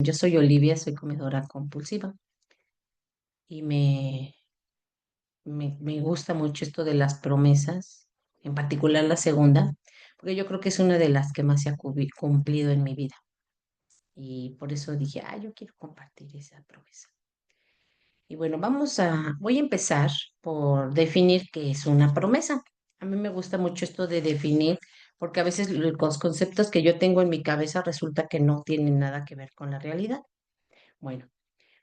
yo soy Olivia, soy comedora compulsiva y me gusta mucho esto de las promesas, en particular la segunda, porque yo creo que es una de las que más se ha cumplido en mi vida. Y por eso dije, yo quiero compartir esa promesa. Y bueno, voy a empezar por definir qué es una promesa. A mí me gusta mucho esto de definir, porque a veces los conceptos que yo tengo en mi cabeza resulta que no tienen nada que ver con la realidad. Bueno,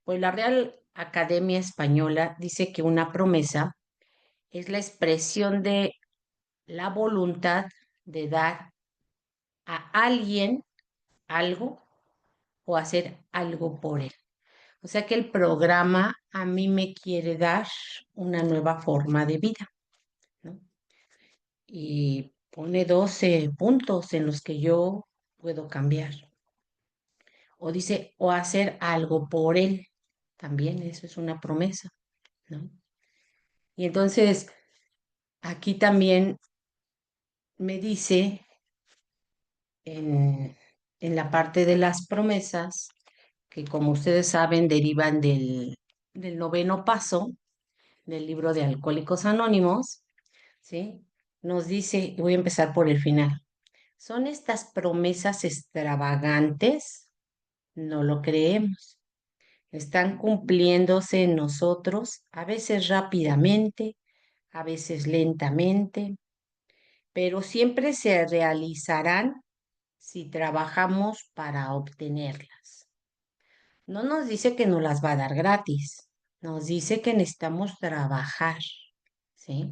pues la Real Academia Española dice que una promesa es la expresión de la voluntad de dar a alguien algo o hacer algo por él. O sea que el programa a mí me quiere dar una nueva forma de vida, ¿no? Y pone 12 puntos en los que yo puedo cambiar. O dice, o hacer algo por él. También eso es una promesa, ¿no? Y entonces aquí también me dice en, en la parte de las promesas, que como ustedes saben derivan del noveno paso del libro de Alcohólicos Anónimos, ¿sí? Nos dice, y voy a empezar por el final, ¿son estas promesas extravagantes? No lo creemos. Están cumpliéndose en nosotros, a veces rápidamente, a veces lentamente, pero siempre se realizarán si trabajamos para obtenerlas. No nos dice que nos las va a dar gratis, nos dice que necesitamos trabajar, ¿sí?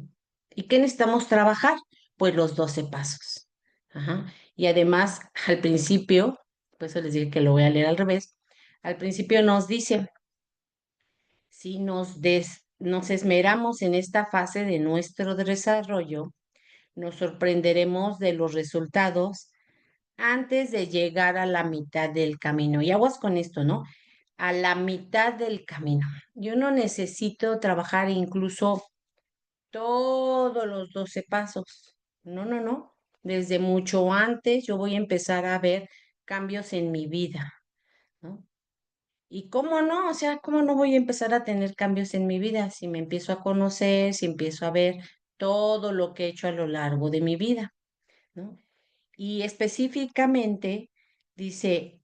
¿Y qué necesitamos trabajar? Pues los 12 pasos. Ajá. Y además, al principio, por eso les dije que lo voy a leer al revés, al principio nos dice, si nos esmeramos en esta fase de nuestro desarrollo, nos sorprenderemos de los resultados antes de llegar a la mitad del camino. Y aguas con esto, ¿no? A la mitad del camino. Yo no necesito trabajar incluso todos los 12 pasos. No, no, no. Desde mucho antes yo voy a empezar a ver cambios en mi vida, ¿no? ¿Y cómo no? O sea, ¿cómo no voy a empezar a tener cambios en mi vida si me empiezo a conocer, si empiezo a ver todo lo que he hecho a lo largo de mi vida, ¿no? Y específicamente dice,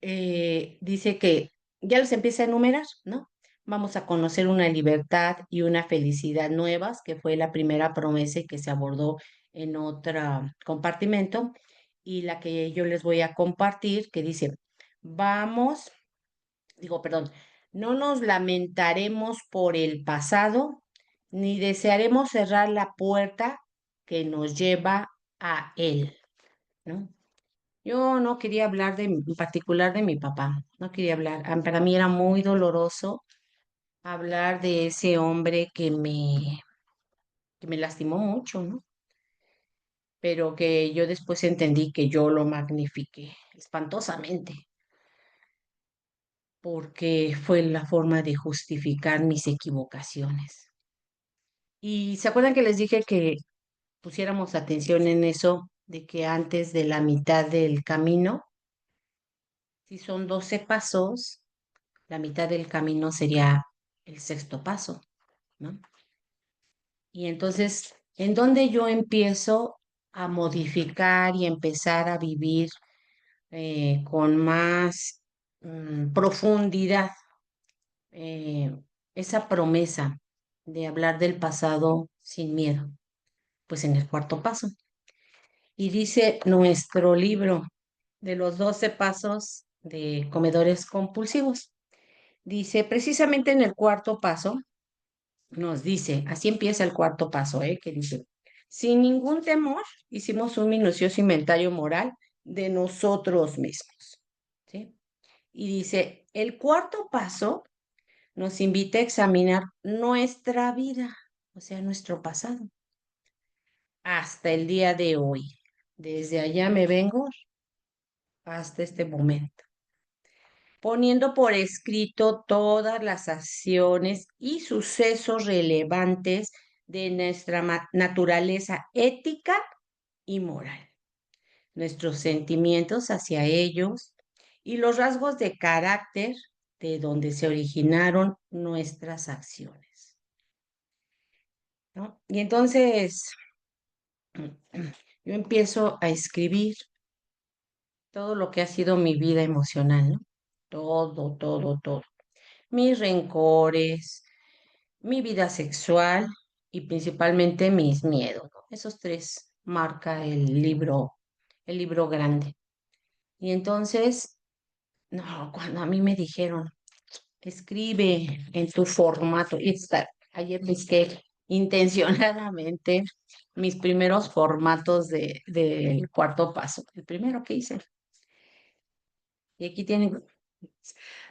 dice que ya los empieza a enumerar, ¿no? Vamos a conocer una libertad y una felicidad nuevas, que fue la primera promesa que se abordó en otro compartimento, y la que yo les voy a compartir, que dice, vamos, perdón, no nos lamentaremos por el pasado, ni desearemos cerrar la puerta que nos lleva a él, ¿no? Yo no quería hablar en particular de mi papá, no quería hablar. Para mí era muy doloroso hablar de ese hombre que me lastimó mucho, ¿no? Pero que yo después entendí que yo lo magnifiqué espantosamente, porque fue la forma de justificar mis equivocaciones. Y se acuerdan que les dije que pusiéramos atención en eso, de que antes de la mitad del camino, si son 12 pasos, la mitad del camino sería el sexto paso, ¿no? Y entonces, ¿en dónde yo empiezo a modificar y empezar a vivir con más profundidad eh, esa promesa de hablar del pasado sin miedo? Pues en el cuarto paso. Y dice nuestro libro de los 12 pasos de comedores compulsivos. Dice, precisamente en el cuarto paso, nos dice, así empieza el cuarto paso, que dice, sin ningún temor, hicimos un minucioso inventario moral de nosotros mismos, ¿sí? Y dice, el cuarto paso nos invita a examinar nuestra vida, o sea, nuestro pasado, hasta el día de hoy. Desde allá me vengo hasta este momento, poniendo por escrito todas las acciones y sucesos relevantes de nuestra naturaleza ética y moral, nuestros sentimientos hacia ellos y los rasgos de carácter de donde se originaron nuestras acciones, ¿no? Y entonces yo empiezo a escribir todo lo que ha sido mi vida emocional, ¿no? Todo, todo, todo. Mis rencores, mi vida sexual y principalmente mis miedos, ¿no? Esos tres marca el libro grande. Y entonces, no, cuando a mí me dijeron, escribe en tu formato, y está, ayer busqué intencionadamente mis primeros formatos del cuarto paso, el primero que hice. Y aquí tienen, de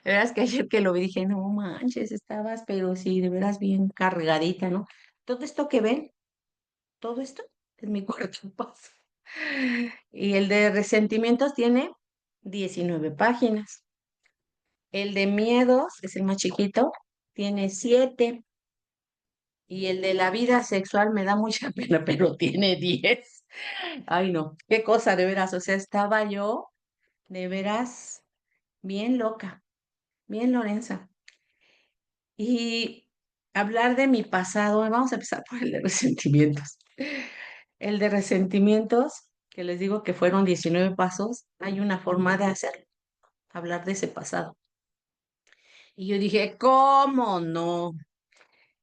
veras que ayer que lo vi dije, no manches, estabas, pero sí, de veras bien cargadita, ¿no? Todo esto que ven, todo esto es mi cuarto paso. Y el de resentimientos tiene 19 páginas. El de miedos, que es el más chiquito, tiene 7. Y el de la vida sexual me da mucha pena, pero tiene 10. Ay, no, qué cosa, de veras. O sea, estaba yo de veras bien loca, bien Lorenza. Y hablar de mi pasado, vamos a empezar por el de resentimientos. El de resentimientos, que les digo que fueron 19 pasos, hay una forma de hacerlo, hablar de ese pasado. Y yo dije, ¿cómo no?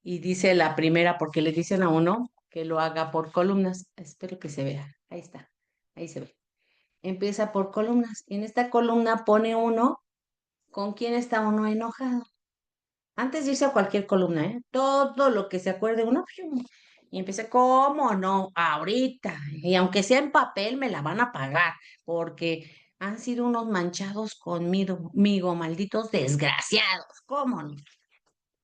Y dice la primera, porque le dicen a uno que lo haga por columnas. Espero que se vea. Ahí está, ahí se ve. Empieza por columnas. Y en esta columna pone uno con quién está uno enojado. Antes de irse a cualquier columna, ¿eh? Todo lo que se acuerde uno. ¡Fium! Y empecé, ¿cómo no? Ahorita. Y aunque sea en papel, me la van a pagar, porque han sido unos manchados conmigo, malditos desgraciados. ¿Cómo no?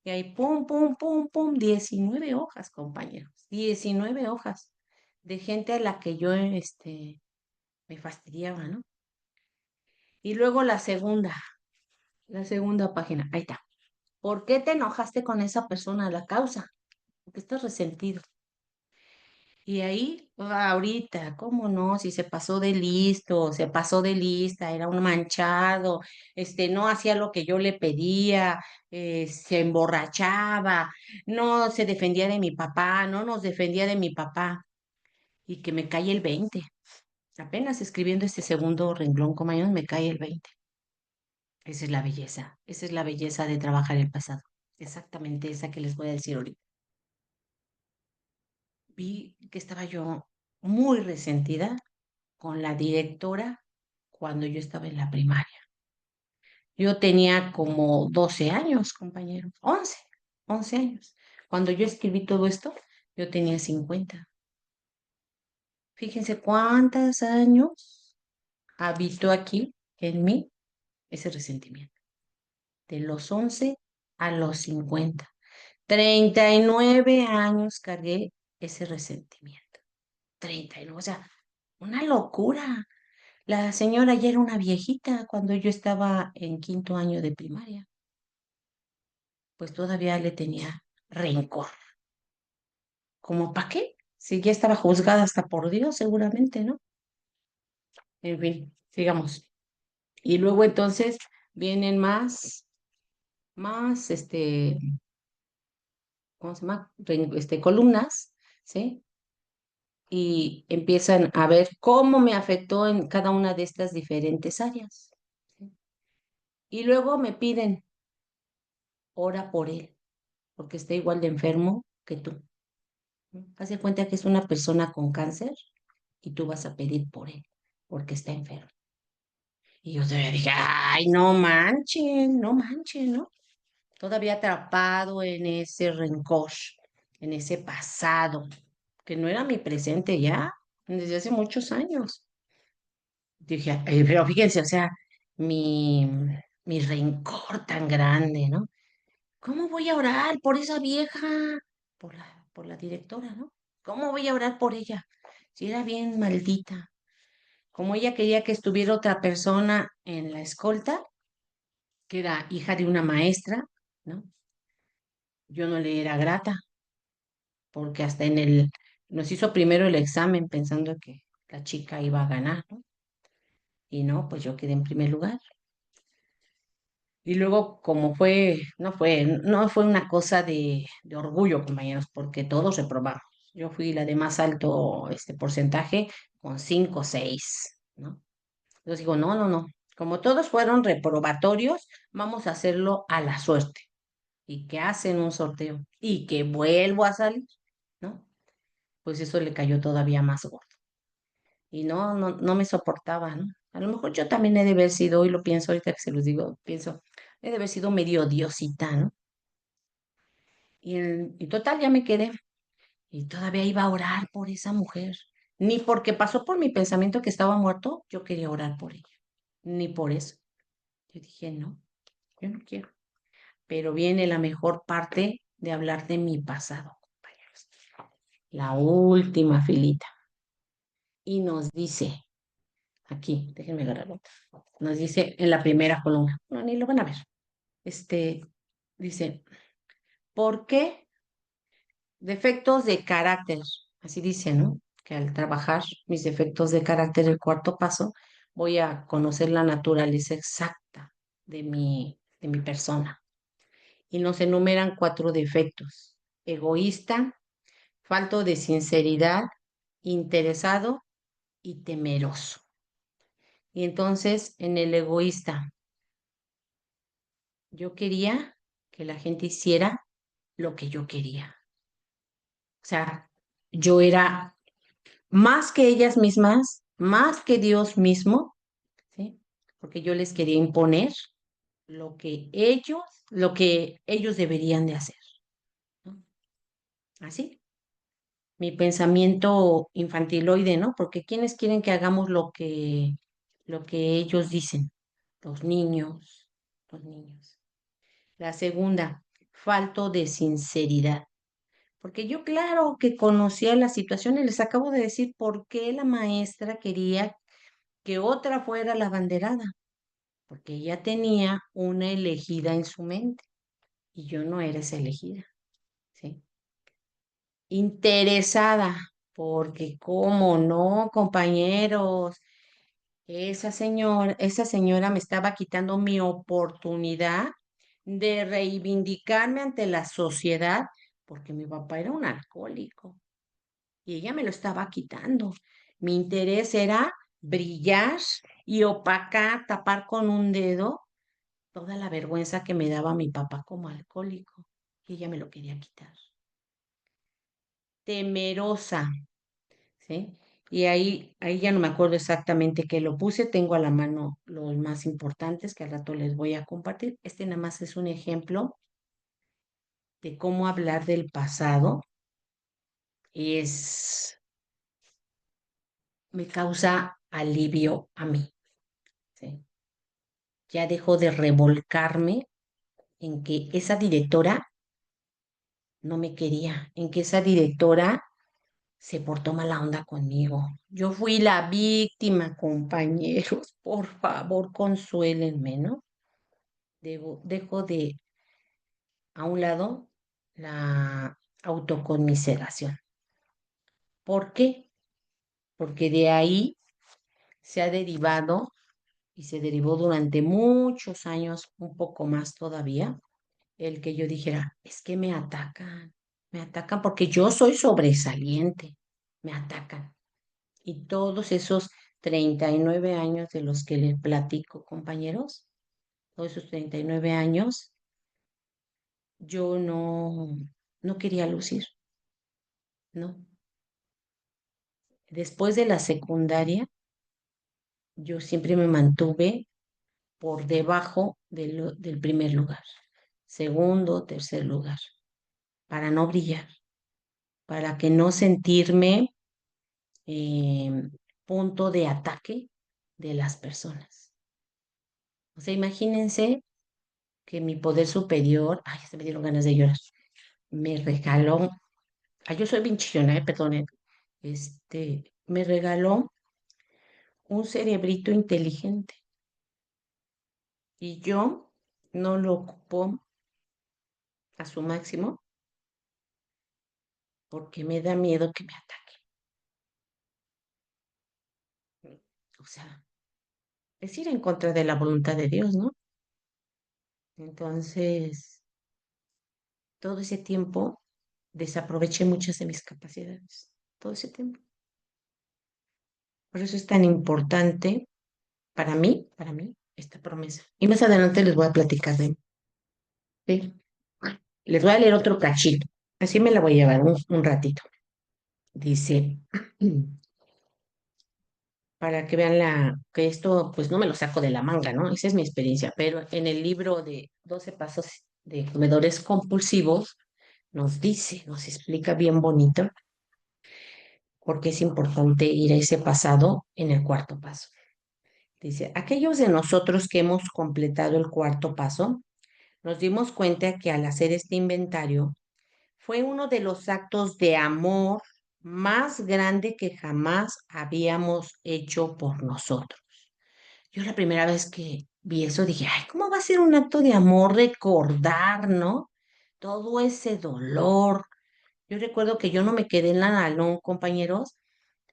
Y ahí, pum, pum, pum, pum, 19 hojas, compañeros. 19 hojas de gente a la que yo, me fastidiaba, ¿no? Y luego la segunda página. Ahí está. ¿Por qué te enojaste con esa persona? La causa. Porque estás resentido. Y ahí, ahorita, ¿cómo no? Si se pasó de listo, se pasó de lista, era un manchado, no hacía lo que yo le pedía, se emborrachaba, no se defendía de mi papá, no nos defendía de mi papá, y que me cae el 20. Apenas escribiendo este segundo renglón, compañeros, me cae el 20. Esa es la belleza de trabajar el pasado. Exactamente esa que les voy a decir ahorita. Vi que estaba yo muy resentida con la directora cuando yo estaba en la primaria. Yo tenía como 12 años, compañeros, 11 años. Cuando yo escribí todo esto, yo tenía 50. Fíjense cuántos años habitó aquí en mí ese resentimiento. De los 11 a los 50. 39 años cargué ese resentimiento. 39, o sea, una locura. La señora ya era una viejita cuando yo estaba en quinto año de primaria, pues todavía le tenía rencor. ¿Cómo para qué? Si ya estaba juzgada hasta por Dios, seguramente, ¿no? En fin, sigamos. Y luego entonces vienen más, ¿cómo se llama? Columnas, ¿sí? Y empiezan a ver cómo me afectó en cada una de estas diferentes áreas. ¿Sí? Y luego me piden, ora por él, porque está igual de enfermo que tú. ¿No? Haz de cuenta que es una persona con cáncer y tú vas a pedir por él, porque está enfermo. Y yo todavía dije, ay, no manchen, ¿no? Todavía atrapado en ese rencor, en ese pasado, que no era mi presente ya, desde hace muchos años. Dije, pero fíjense, o sea, mi, mi rencor tan grande, ¿no? ¿Cómo voy a orar por esa vieja? Por la directora, ¿no? ¿Cómo voy a orar por ella? Si era bien maldita. Como ella quería que estuviera otra persona en la escolta, que era hija de una maestra, ¿no? Yo no le era grata, porque hasta nos hizo primero el examen pensando que la chica iba a ganar, ¿no? Y no, pues yo quedé en primer lugar. Y luego, como no fue una cosa de orgullo, compañeros, porque todos reprobamos. Yo fui la de más alto porcentaje con 5 o 6, ¿no? Entonces digo, no, no, no. Como todos fueron reprobatorios, vamos a hacerlo a la suerte. Y que hacen un sorteo y que vuelvo a salir, ¿no? Pues eso le cayó todavía más gordo. Y no, no, no me soportaba, ¿no? A lo mejor yo también he de haber sido, hoy lo pienso, ahorita que se los digo, pienso, he de haber sido medio diosita, ¿no? Y total, ya me quedé. Y todavía iba a orar por esa mujer. Ni porque pasó por mi pensamiento que estaba muerto, yo quería orar por ella. Ni por eso. Yo dije, no, yo no quiero. Pero viene la mejor parte de hablar de mi pasado, compañeros. La última filita. Y nos dice, aquí, déjenme agarrarlo. Nos dice en la primera columna, no, ni lo van a ver. Este, dice, ¿por qué defectos de carácter? Así dice, ¿no? Que al trabajar mis defectos de carácter, el cuarto paso, voy a conocer la naturaleza exacta de mi persona. Y nos enumeran 4 defectos: egoísta, falto de sinceridad, interesado y temeroso. Y entonces, en el egoísta, yo quería que la gente hiciera lo que yo quería. O sea, yo era más que ellas mismas, más que Dios mismo, ¿sí? Porque yo les quería imponer lo que ellos deberían de hacer, ¿no? Así, mi pensamiento infantiloide, ¿no? Porque ¿quiénes quieren que hagamos lo que ellos dicen? Los niños, los niños. La segunda, falto de sinceridad. Porque yo claro que conocía la situación y les acabo de decir por qué la maestra quería que otra fuera la abanderada, porque ella tenía una elegida en su mente y yo no era esa elegida, ¿sí? Interesada, porque cómo no, compañeros, esa señora me estaba quitando mi oportunidad de reivindicarme ante la sociedad, porque mi papá era un alcohólico y ella me lo estaba quitando. Mi interés era brillar y opacar, tapar con un dedo toda la vergüenza que me daba mi papá como alcohólico. Y ella me lo quería quitar. Temerosa, ¿sí? Y ahí ya no me acuerdo exactamente qué lo puse, tengo a la mano los más importantes que al rato les voy a compartir. Este nada más es un ejemplo de cómo hablar del pasado es, me causa alivio a mí, ¿sí? Ya dejo de revolcarme en que esa directora no me quería, en que esa directora se portó mala onda conmigo. Yo fui la víctima, compañeros. Por favor, consuélenme, ¿no? Dejo de a un lado la autoconmiseración. ¿Por qué? Porque de ahí se ha derivado y se derivó durante muchos años, un poco más todavía, el que yo dijera, es que me atacan porque yo soy sobresaliente, me atacan. Y todos esos 39 años de los que les platico, compañeros, todos esos 39 años, yo no quería lucir, ¿no? Después de la secundaria, yo siempre me mantuve por debajo del primer lugar, segundo, tercer lugar, para no brillar, para que no sentirme eh, punto de ataque de las personas. O sea, imagínense que mi poder superior, ay, se me dieron ganas de llorar, me regaló, ay, yo soy bien chillona, perdonen, me regaló un cerebrito inteligente y yo no lo ocupo a su máximo porque me da miedo que me ataque. O sea, es ir en contra de la voluntad de Dios, ¿no? Entonces, todo ese tiempo desaproveché muchas de mis capacidades. Todo ese tiempo. Por eso es tan importante para mí, esta promesa. Y más adelante les voy a platicar de, ¿sí? Les voy a leer otro cachito. Así me la voy a llevar un ratito. Dice, para que vean que esto, pues no me lo saco de la manga, ¿no? Esa es mi experiencia. Pero en el libro de 12 pasos de comedores compulsivos, nos dice, nos explica bien bonito por qué es importante ir a ese pasado en el cuarto paso. Dice, aquellos de nosotros que hemos completado el cuarto paso, nos dimos cuenta que al hacer este inventario fue uno de los actos de amor más grande que jamás habíamos hecho por nosotros. Yo la primera vez que vi eso dije, ay, ¿cómo va a ser un acto de amor recordar, ¿no? Todo ese dolor. Yo recuerdo que yo no me quedé en la Nalón, compañeros,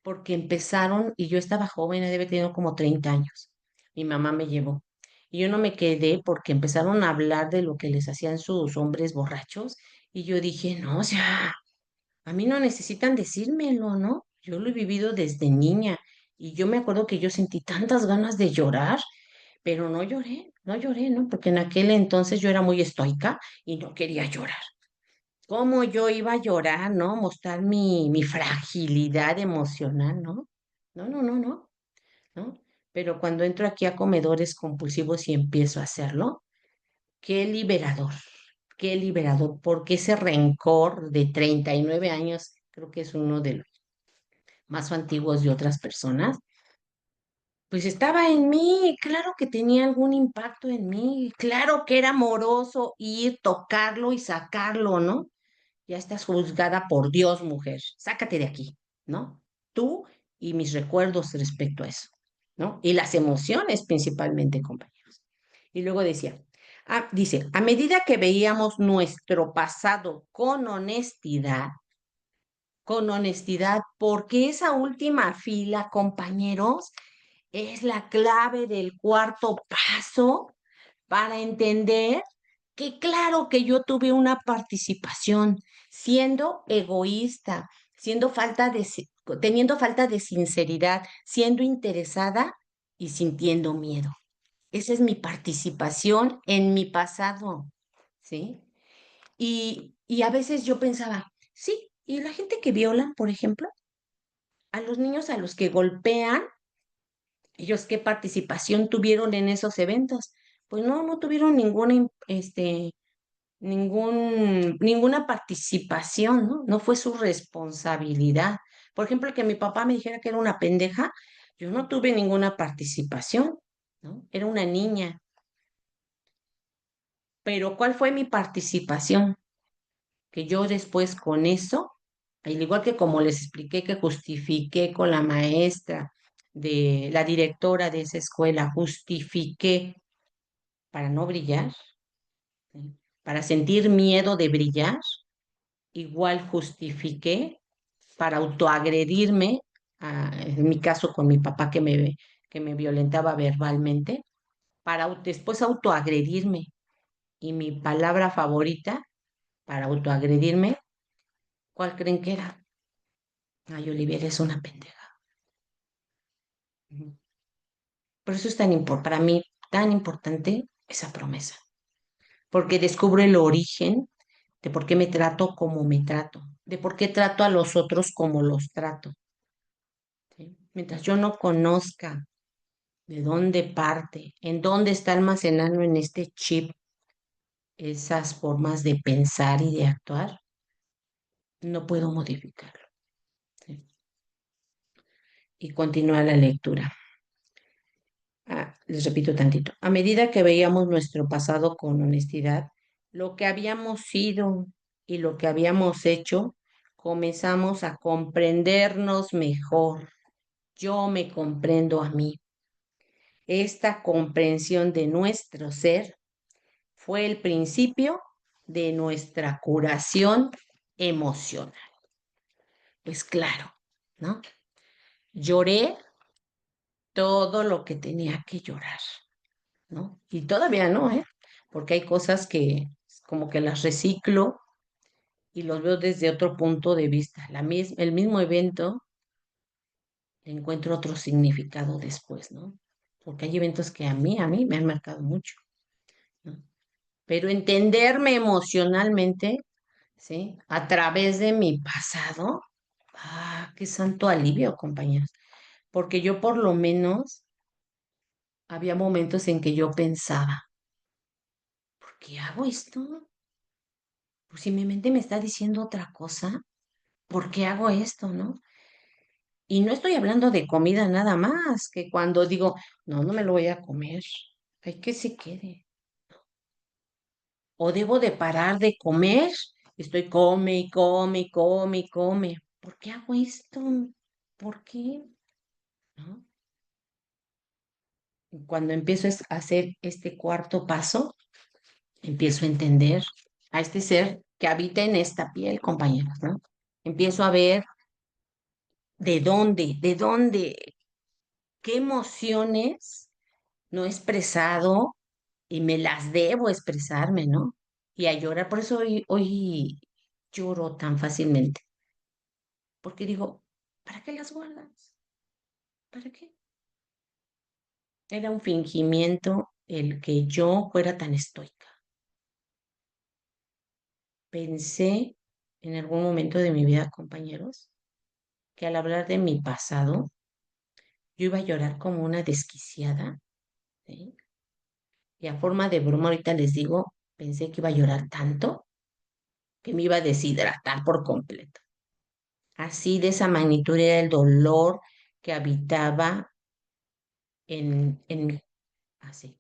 porque empezaron, y yo estaba joven, debe tener como 30 años. Mi mamá me llevó. Y yo no me quedé porque empezaron a hablar de lo que les hacían sus hombres borrachos. Y yo dije, no, o sea, a mí no necesitan decírmelo, ¿no? Yo lo he vivido desde niña. Y yo me acuerdo que yo sentí tantas ganas de llorar, pero no lloré, no lloré, ¿no? Porque en aquel entonces yo era muy estoica y no quería llorar. ¿Cómo yo iba a llorar, no? Mostrar mi fragilidad emocional, ¿no? No, no, no, no, ¿no? Pero cuando entro aquí a comedores compulsivos y empiezo a hacerlo, qué liberador, porque ese rencor de 39 años, creo que es uno de los más antiguos de otras personas, pues estaba en mí, claro que tenía algún impacto en mí, claro que era amoroso ir, tocarlo y sacarlo, ¿no? Ya estás juzgada por Dios, mujer. Sácate de aquí, ¿no? Tú y mis recuerdos respecto a eso, ¿no? Y las emociones principalmente, compañeros. Y luego decía, dice, a medida que veíamos nuestro pasado con honestidad, porque esa última fila, compañeros, es la clave del cuarto paso para entender que claro que yo tuve una participación, siendo egoísta, teniendo falta de sinceridad, siendo interesada y sintiendo miedo. Esa es mi participación en mi pasado, ¿sí? Y a veces yo pensaba, sí, y la gente que viola, por ejemplo, a los niños a los que golpean, ellos qué participación tuvieron en esos eventos. Pues no, no tuvieron ninguna participación, ¿no? No fue su responsabilidad. Por ejemplo, que mi papá me dijera que era una pendeja, yo no tuve ninguna participación, ¿no? Era una niña. Pero ¿cuál fue mi participación? Que yo después con eso, al igual que como les expliqué que justifiqué con la maestra de la directora de esa escuela, justifiqué para no brillar, ¿sí? Para sentir miedo de brillar, igual justifiqué para autoagredirme, en mi caso con mi papá que me violentaba verbalmente, para después autoagredirme. Y mi palabra favorita para autoagredirme, ¿cuál creen que era? Ay, Olivia, eres una pendeja. Ujú. Por eso es para mí, tan importante esa promesa, porque descubro el origen de por qué me trato como me trato, de por qué trato a los otros como los trato, ¿sí? Mientras yo no conozca de dónde parte, en dónde está almacenando en este chip esas formas de pensar y de actuar, no puedo modificarlo, ¿sí? Y continúa la lectura. Les repito tantito. A medida que veíamos nuestro pasado con honestidad, lo que habíamos sido y lo que habíamos hecho, comenzamos a comprendernos mejor. Yo me comprendo a mí. Esta comprensión de nuestro ser fue el principio de nuestra curación emocional. Pues claro, ¿no? Lloré todo lo que tenía que llorar, ¿no? Y todavía no, ¿eh? porque hay cosas que como que las reciclo y los veo desde otro punto de vista. El mismo evento le encuentro otro significado después, ¿no? Porque hay eventos que a mí me han marcado mucho, ¿no? Pero entenderme emocionalmente, ¿sí? A través de mi pasado, qué santo alivio, compañeros. Porque yo por lo menos había momentos en que yo pensaba, ¿por qué hago esto? Pues si mi mente me está diciendo otra cosa, ¿por qué hago esto, no? Y no estoy hablando de comida nada más, que cuando digo, no, no me lo voy a comer, hay que se quede. O debo de parar de comer, estoy come y come y come y come. ¿Por qué hago esto? ¿Por qué? ¿No? Y cuando empiezo a hacer este cuarto paso, empiezo a entender a este ser que habita en esta piel, compañeros, ¿no? Empiezo a ver de dónde, qué emociones no he expresado y me las debo expresarme, ¿no? Y a llorar. Por eso hoy lloro tan fácilmente, porque digo, ¿para qué las guardas? ¿Para qué? Era un fingimiento el que yo fuera tan estoica. Pensé en algún momento de mi vida, compañeros, que al hablar de mi pasado, yo iba a llorar como una desquiciada, ¿sí? Y a forma de broma, ahorita les digo, pensé que iba a llorar tanto que me iba a deshidratar por completo. Así de esa magnitud era el dolor que habitaba en mí. Así.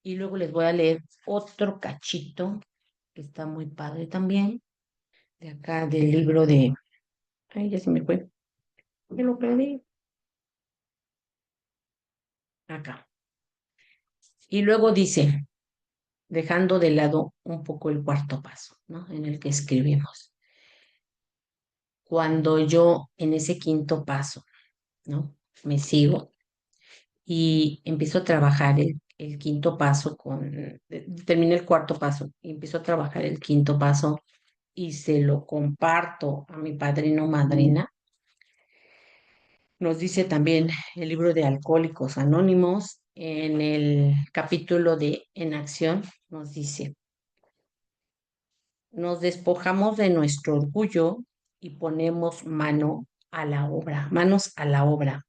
Y luego les voy a leer otro cachito que está muy padre también, de acá del libro de... Ay, ya se me fue. Ya lo perdí. Acá. Y luego dice, dejando de lado un poco el cuarto paso, ¿no? En el que escribimos. Cuando yo en ese quinto paso, ¿no? Me sigo y empiezo a trabajar el quinto paso terminé el cuarto paso y empiezo a trabajar el quinto paso y se lo comparto a mi padrino o madrina. Nos dice también el libro de Alcohólicos Anónimos, en el capítulo de En Acción, nos dice, nos despojamos de nuestro orgullo y ponemos manos a la obra,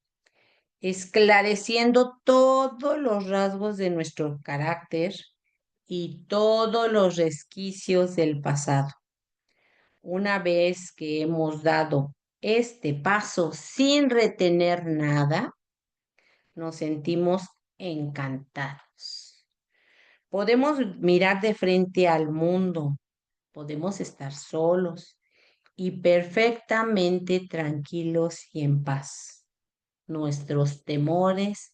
esclareciendo todos los rasgos de nuestro carácter y todos los resquicios del pasado. Una vez que hemos dado este paso sin retener nada, nos sentimos encantados. Podemos mirar de frente al mundo, podemos estar solos y perfectamente tranquilos y en paz. Nuestros temores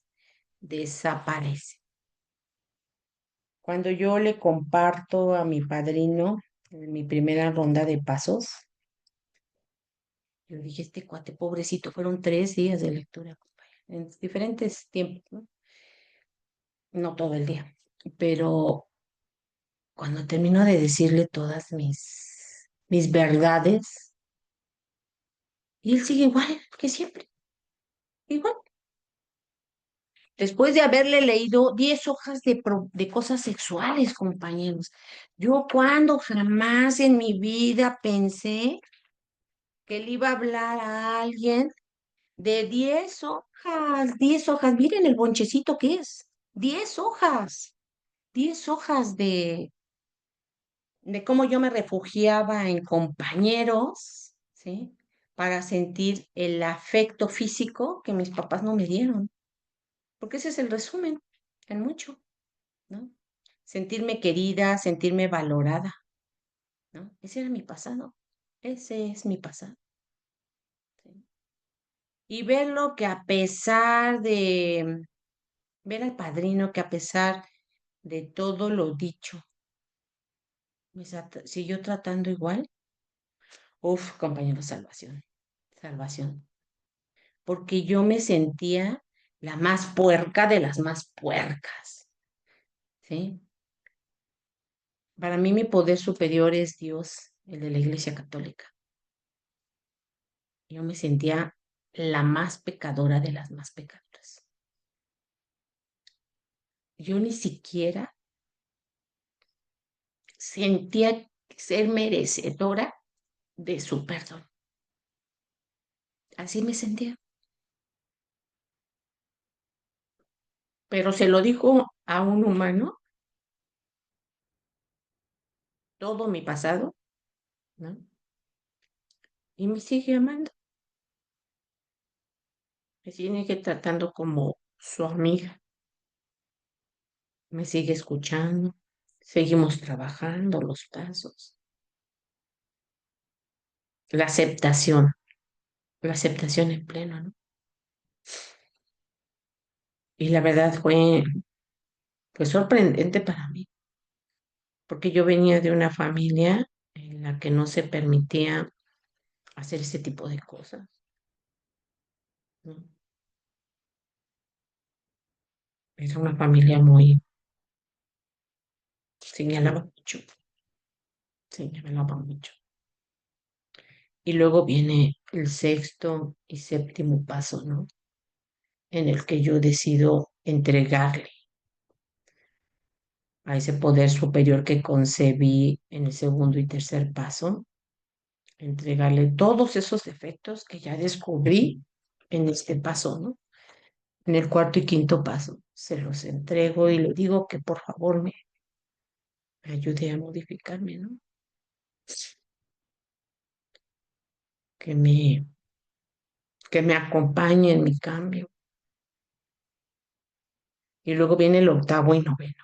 desaparecen. Cuando yo le comparto a mi padrino en mi primera ronda de pasos, yo dije, este cuate pobrecito, fueron 3 días de lectura, compañero, en diferentes tiempos, ¿no? No todo el día, pero cuando termino de decirle todas mis verdades, y él sigue igual que siempre, igual. Después de haberle leído 10 hojas de cosas sexuales, compañeros, yo cuando jamás en mi vida pensé que le iba a hablar a alguien de 10 hojas, miren el bonchecito que es, 10 hojas de cómo yo me refugiaba en compañeros, ¿sí? Para sentir el afecto físico que mis papás no me dieron, porque ese es el resumen, en mucho, ¿no? Sentirme querida, sentirme valorada, ¿no? Ese era mi pasado, ese es mi pasado, ¿sí? Y verlo que a pesar de, ver al padrino que a pesar de todo lo dicho, siguió tratando igual. Uf, compañero, salvación, salvación. Porque yo me sentía la más puerca de las más puercas. ¿sí? Para mí mi poder superior es Dios, el de la Iglesia Católica. Yo me sentía la más pecadora de las más pecadoras. Yo ni siquiera sentía ser merecedora de su perdón. Así me sentía. Pero se lo dijo a un humano, todo mi pasado, ¿no? Y me sigue amando, me sigue tratando como su amiga, me sigue escuchando, seguimos trabajando los pasos. La aceptación, la aceptación en pleno, ¿no? Y la verdad fue sorprendente para mí, porque yo venía de una familia en la que no se permitía hacer ese tipo de cosas, ¿no? Era una familia muy, señalaba mucho, señalaba mucho. Y luego viene el sexto y séptimo paso, ¿no? En el que yo decido entregarle a ese poder superior que concebí en el segundo y tercer paso, entregarle todos esos defectos que ya descubrí en este paso, ¿no? En el cuarto y quinto paso, se los entrego y le digo que por favor me ayude a modificarme, ¿no? Que me, que me acompañe en mi cambio. Y luego viene el octavo y noveno,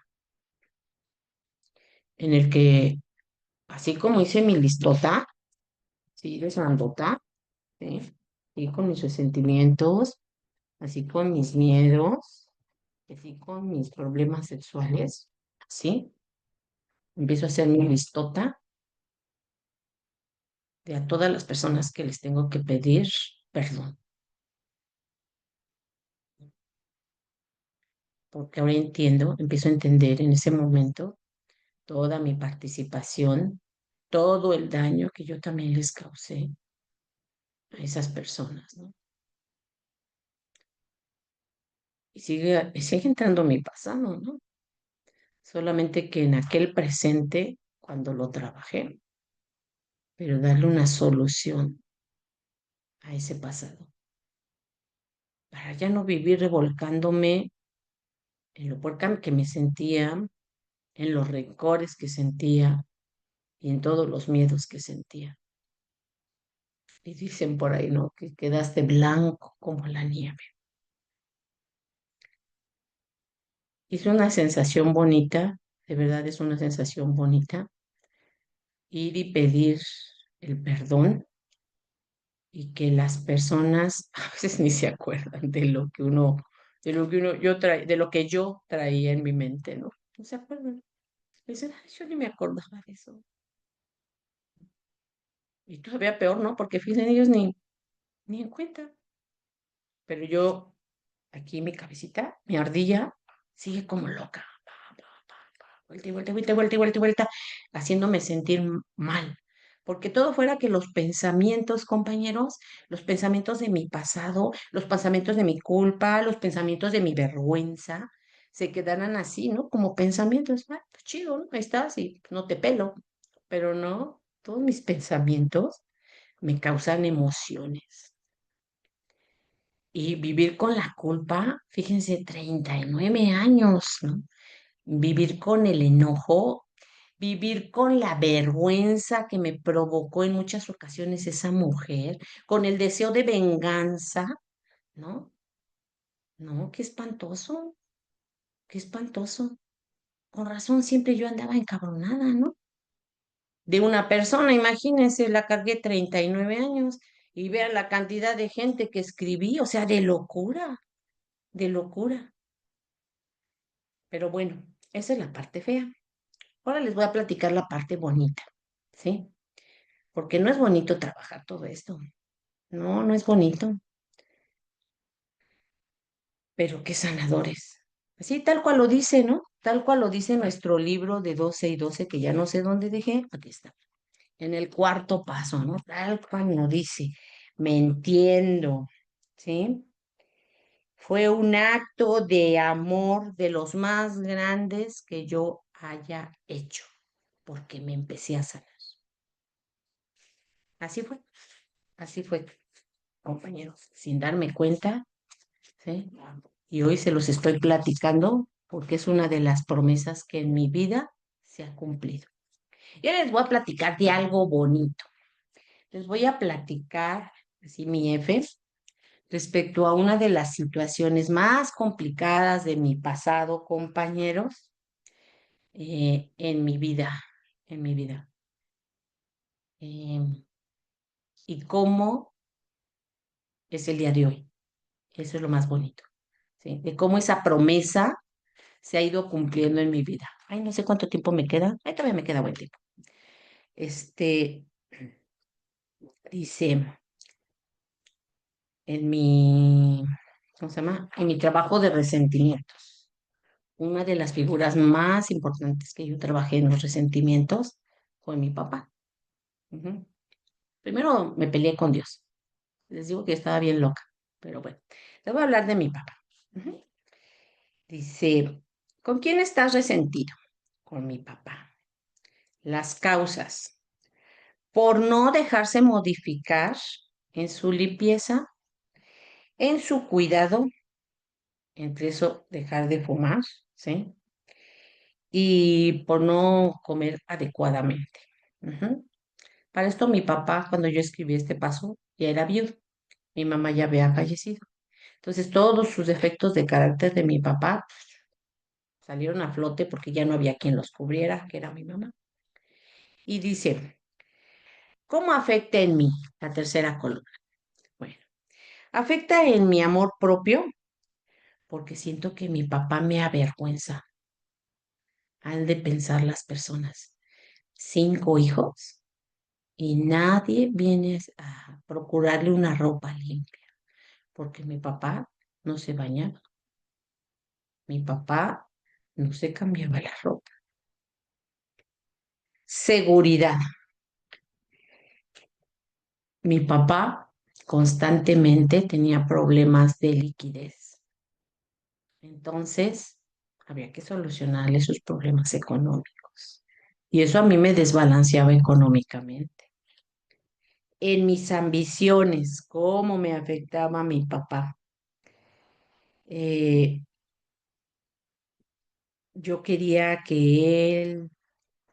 en el que, así como hice mi listota, sí, de grandota, ¿sí? Y con mis resentimientos, así con mis miedos, así con mis problemas sexuales, ¿sí? Empiezo a hacer mi listota de a todas las personas que les tengo que pedir perdón, porque ahora entiendo, empiezo a entender en ese momento toda mi participación, todo el daño que yo también les causé a esas personas, ¿no? Y sigue entrando mi pasado, ¿no? Solamente que en aquel presente, cuando lo trabajé, pero darle una solución a ese pasado, para ya no vivir revolcándome en lo puerca que me sentía, en los rencores que sentía y en todos los miedos que sentía. Y dicen por ahí, ¿no? Que quedaste blanco como la nieve. Y es una sensación bonita, de verdad es una sensación bonita, ir y pedir el perdón y que las personas a veces ni se acuerdan de lo que yo traía en mi mente, ¿no? No se acuerdan. Dicen, "Ay, yo ni me acordaba de eso". Y todavía peor, ¿no? Porque fíjense, ellos ni en cuenta. Pero yo, aquí mi cabecita, mi ardilla, sigue como loca. Vuelta y vuelta, vuelta, vuelta, vuelta, vuelta, haciéndome sentir mal. Porque todo fuera que los pensamientos, compañeros, los pensamientos de mi pasado, los pensamientos de mi culpa, los pensamientos de mi vergüenza, se quedaran así, ¿no? Como pensamientos. Ah, pues chido, ¿no? Ahí estás y no te pelo. Pero no, todos mis pensamientos me causan emociones. Y vivir con la culpa, fíjense, 39 años, ¿no? Vivir con el enojo, vivir con la vergüenza que me provocó en muchas ocasiones esa mujer, con el deseo de venganza, ¿no? No, qué espantoso, qué espantoso. Con razón siempre yo andaba encabronada, ¿no? De una persona, imagínense, la cargué 39 años y vean la cantidad de gente que escribí, o sea, de locura, de locura. Pero bueno, esa es la parte fea. Ahora les voy a platicar la parte bonita, ¿sí? Porque no es bonito trabajar todo esto. No, no es bonito, pero qué sanadores. Así tal cual lo dice, ¿no? Tal cual lo dice nuestro libro de 12 y 12 que ya no sé dónde dejé, aquí está, en el cuarto paso, ¿no? Tal cual lo dice, me entiendo, ¿sí? Fue un acto de amor de los más grandes que yo haya hecho, porque me empecé a sanar. Así así fue, compañeros, sin darme cuenta, ¿sí? Y hoy se los estoy platicando porque es una de las promesas que en mi vida se ha cumplido. Yo les voy a platicar de algo bonito. Les voy a platicar, así mi F, respecto a una de las situaciones más complicadas de mi pasado, compañeros, en mi vida, en mi vida. Eh, y cómo es el día de hoy. Eso es lo más bonito, ¿sí? De cómo esa promesa se ha ido cumpliendo en mi vida. Ay, no sé cuánto tiempo me queda. Ay, todavía me queda buen tiempo. Este, dice, en mi, ¿cómo se llama? En mi trabajo de resentimientos. Una de las figuras más importantes que yo trabajé en los resentimientos fue mi papá. Ujú. Primero me peleé con Dios. Les digo que estaba bien loca, pero bueno, les voy a hablar de mi papá. Ujú. Dice, ¿con quién estás resentido? Con mi papá. Las causas. Por no dejarse modificar en su limpieza, en su cuidado, entre eso dejar de fumar, ¿sí? Y por no comer adecuadamente. Ujú. Para esto mi papá, cuando yo escribí este paso, ya era viudo. Mi mamá ya había fallecido. Entonces todos sus defectos de carácter de mi papá salieron a flote porque ya no había quien los cubriera, que era mi mamá. Y dice, ¿cómo afecta en mí la tercera columna? Bueno, afecta en mi amor propio porque siento que mi papá me avergüenza al de pensar las personas. 5 hijos y nadie viene a procurarle una ropa limpia porque mi papá no se bañaba, mi papá no se cambiaba la ropa. Seguridad. Mi papá constantemente tenía problemas de liquidez. Entonces, había que solucionarle sus problemas económicos. Y eso a mí me desbalanceaba económicamente. En mis ambiciones, cómo me afectaba a mi papá. Eh, yo quería que él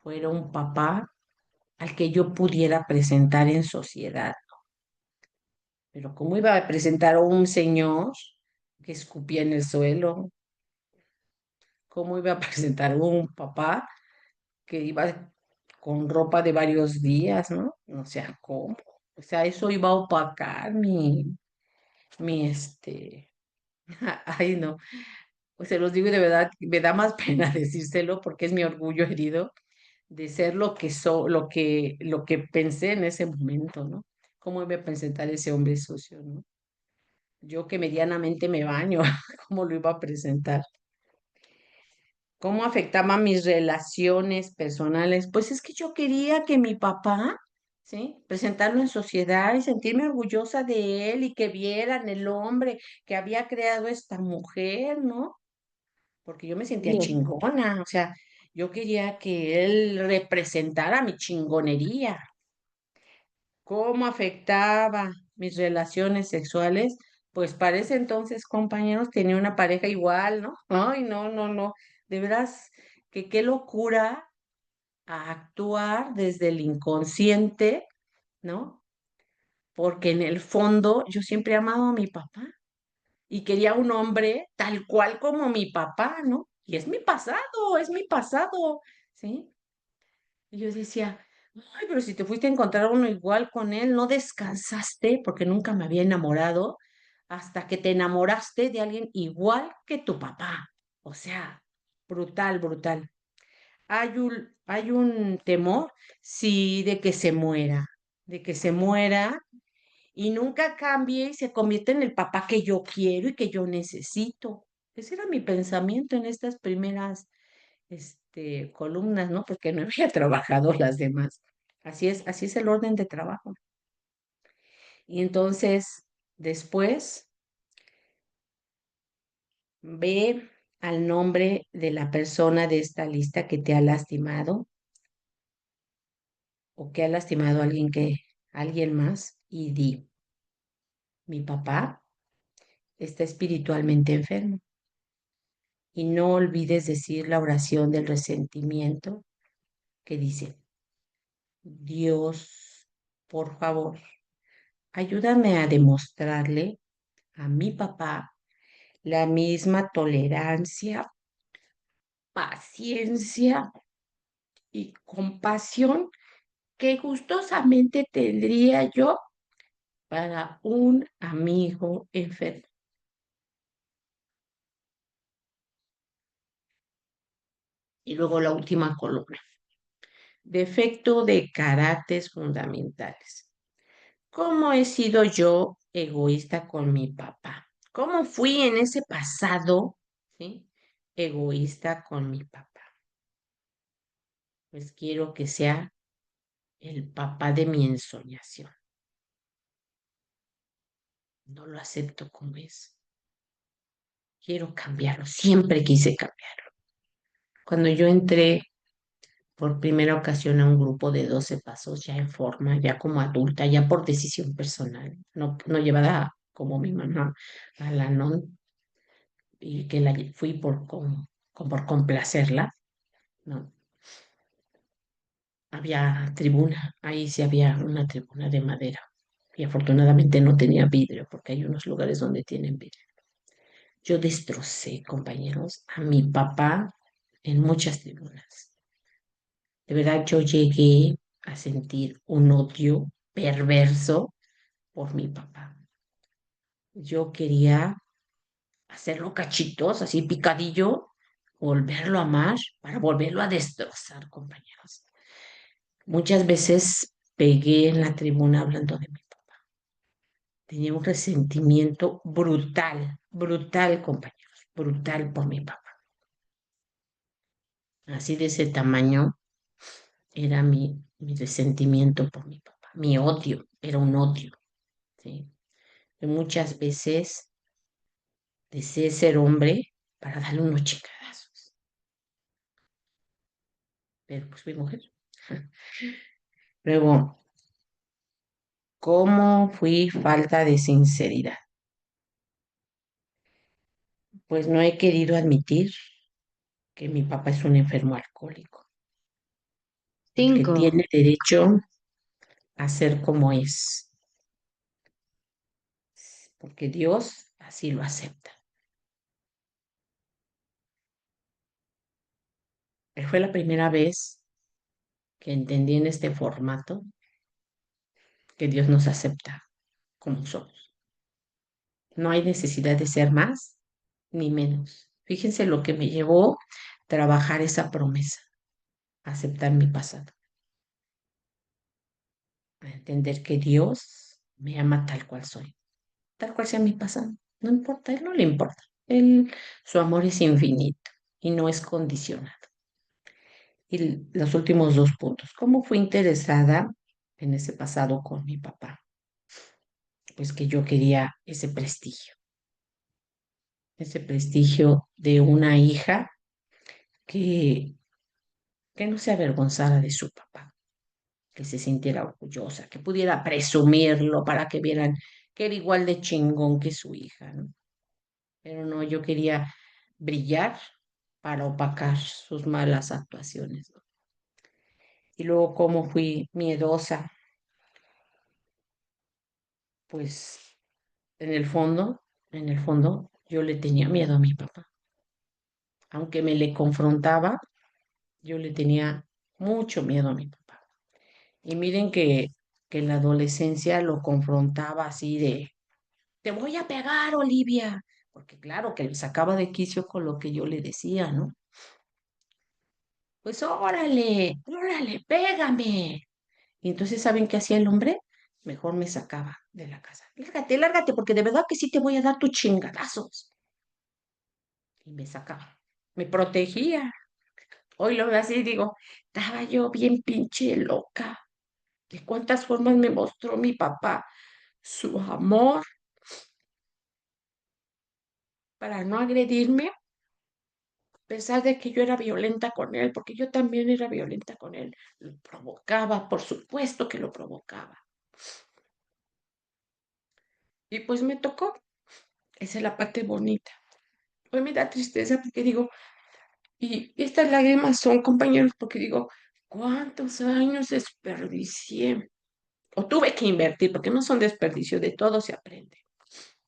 fuera un papá al que yo pudiera presentar en sociedad. Pero ¿cómo iba a presentar a un señor que escupía en el suelo? ¿Cómo iba a presentar a un papá que iba con ropa de varios días, ¿no? O sea, ¿cómo? O sea, eso iba a opacar mi. Ay, no. Pues se los digo y de verdad, me da más pena decírselo porque es mi orgullo herido de ser lo que pensé en ese momento, ¿no? ¿Cómo iba a presentar ese hombre sucio, ¿no? Yo que medianamente me baño, ¿cómo lo iba a presentar? ¿Cómo afectaba mis relaciones personales? Pues es que yo quería que mi papá, ¿sí? Presentarlo en sociedad y sentirme orgullosa de él y que vieran el hombre que había creado esta mujer, ¿no? Porque yo me sentía Sí, chingona, o sea, yo quería que él representara mi chingonería. ¿Cómo afectaba mis relaciones sexuales? Pues para ese entonces, compañeros, tenía una pareja igual, ¿no? Ay, no, no, no. De veras, que qué locura actuar desde el inconsciente, ¿no? Porque en el fondo yo siempre he amado a mi papá y quería un hombre tal cual como mi papá, ¿no? Y es mi pasado, ¿sí? Y yo decía, ay, pero si te fuiste a encontrar uno igual con él, no descansaste porque nunca me había enamorado hasta que te enamoraste de alguien igual que tu papá. O sea, brutal, brutal. Hay un temor, sí, de que se muera y nunca cambie y se convierta en el papá que yo quiero y que yo necesito. Ese era mi pensamiento en estas primeras columnas, ¿no? Porque no había trabajado las demás. Así es el orden de trabajo. Y entonces, después, ve al nombre de la persona de esta lista que te ha lastimado o que ha lastimado a alguien más y di, mi papá está espiritualmente enfermo. Y no olvides decir la oración del resentimiento que dice, Dios, por favor, ayúdame a demostrarle a mi papá la misma tolerancia, paciencia y compasión que gustosamente tendría yo para un amigo enfermo. Y luego la última columna. Defecto de caracteres fundamentales. ¿Cómo he sido yo egoísta con mi papá? ¿Cómo fui en ese pasado, ¿sí? Egoísta con mi papá? Pues quiero que sea el papá de mi ensoñación. No lo acepto como es. Quiero cambiarlo. Siempre quise cambiarlo. Cuando yo entré por primera ocasión a un grupo de 12 pasos, ya en forma, ya como adulta, ya por decisión personal, no llevada como mi mamá a la non, y que la fui por complacerla, ¿no? Había tribuna, ahí sí había una tribuna de madera y afortunadamente no tenía vidrio porque hay unos lugares donde tienen vidrio. Yo destrocé, compañeros, a mi papá en muchas tribunas. De verdad, yo llegué a sentir un odio perverso por mi papá. Yo quería hacerlo cachitos, así picadillo, volverlo a amar para volverlo a destrozar, compañeros. Muchas veces pegué en la tribuna hablando de mi papá. Tenía un resentimiento brutal, brutal, compañeros, brutal por mi papá. Así de ese tamaño era mi resentimiento por mi papá. Mi odio, era un odio, ¿sí? Y muchas veces deseé ser hombre para darle unos chicadazos, pero pues fui mujer. Luego, ¿cómo fui falta de sinceridad? Pues no he querido admitir que mi papá es un enfermo alcohólico y que 5, tiene derecho a ser como es, porque Dios así lo acepta. Fue la primera vez que entendí en este formato que Dios nos acepta como somos. No hay necesidad de ser más ni menos. Fíjense lo que me llevó trabajar esa promesa, aceptar mi pasado, a entender que Dios me ama tal cual soy, tal cual sea mi pasado. No importa, a Él no le importa. Su amor es infinito y no es condicionado. Y los últimos dos puntos. ¿Cómo fui interesada en ese pasado con mi papá? Pues que yo quería ese prestigio de una hija que, que no se avergonzara de su papá, que se sintiera orgullosa, que pudiera presumirlo para que vieran que era igual de chingón que su hija, ¿no? Pero no, yo quería brillar para opacar sus malas actuaciones, ¿no? Y luego, cómo fui miedosa, pues en el fondo, yo le tenía miedo a mi papá. Aunque me le confrontaba, yo le tenía mucho miedo a mi papá. Y miren que en la adolescencia lo confrontaba así de, te voy a pegar, Olivia, porque claro que lo sacaba de quicio con lo que yo le decía, ¿no? Pues órale, órale, pégame. Y entonces, ¿saben qué hacía el hombre? Mejor me sacaba de la casa. Lárgate, lárgate, porque de verdad que sí te voy a dar tus chingadazos. y me sacaba, me protegía. Hoy lo veo así y digo, estaba yo bien pinche loca. ¿De cuántas formas me mostró mi papá su amor para no agredirme, a pesar de que yo era violenta con él, porque yo también era violenta con él? Lo provocaba, por supuesto que lo provocaba. Y pues me tocó. Esa es la parte bonita. Hoy me da tristeza porque digo, y estas lágrimas son, compañeros, porque digo, ¿cuántos años desperdicié? O tuve que invertir, porque no son desperdicio, de todo se aprende.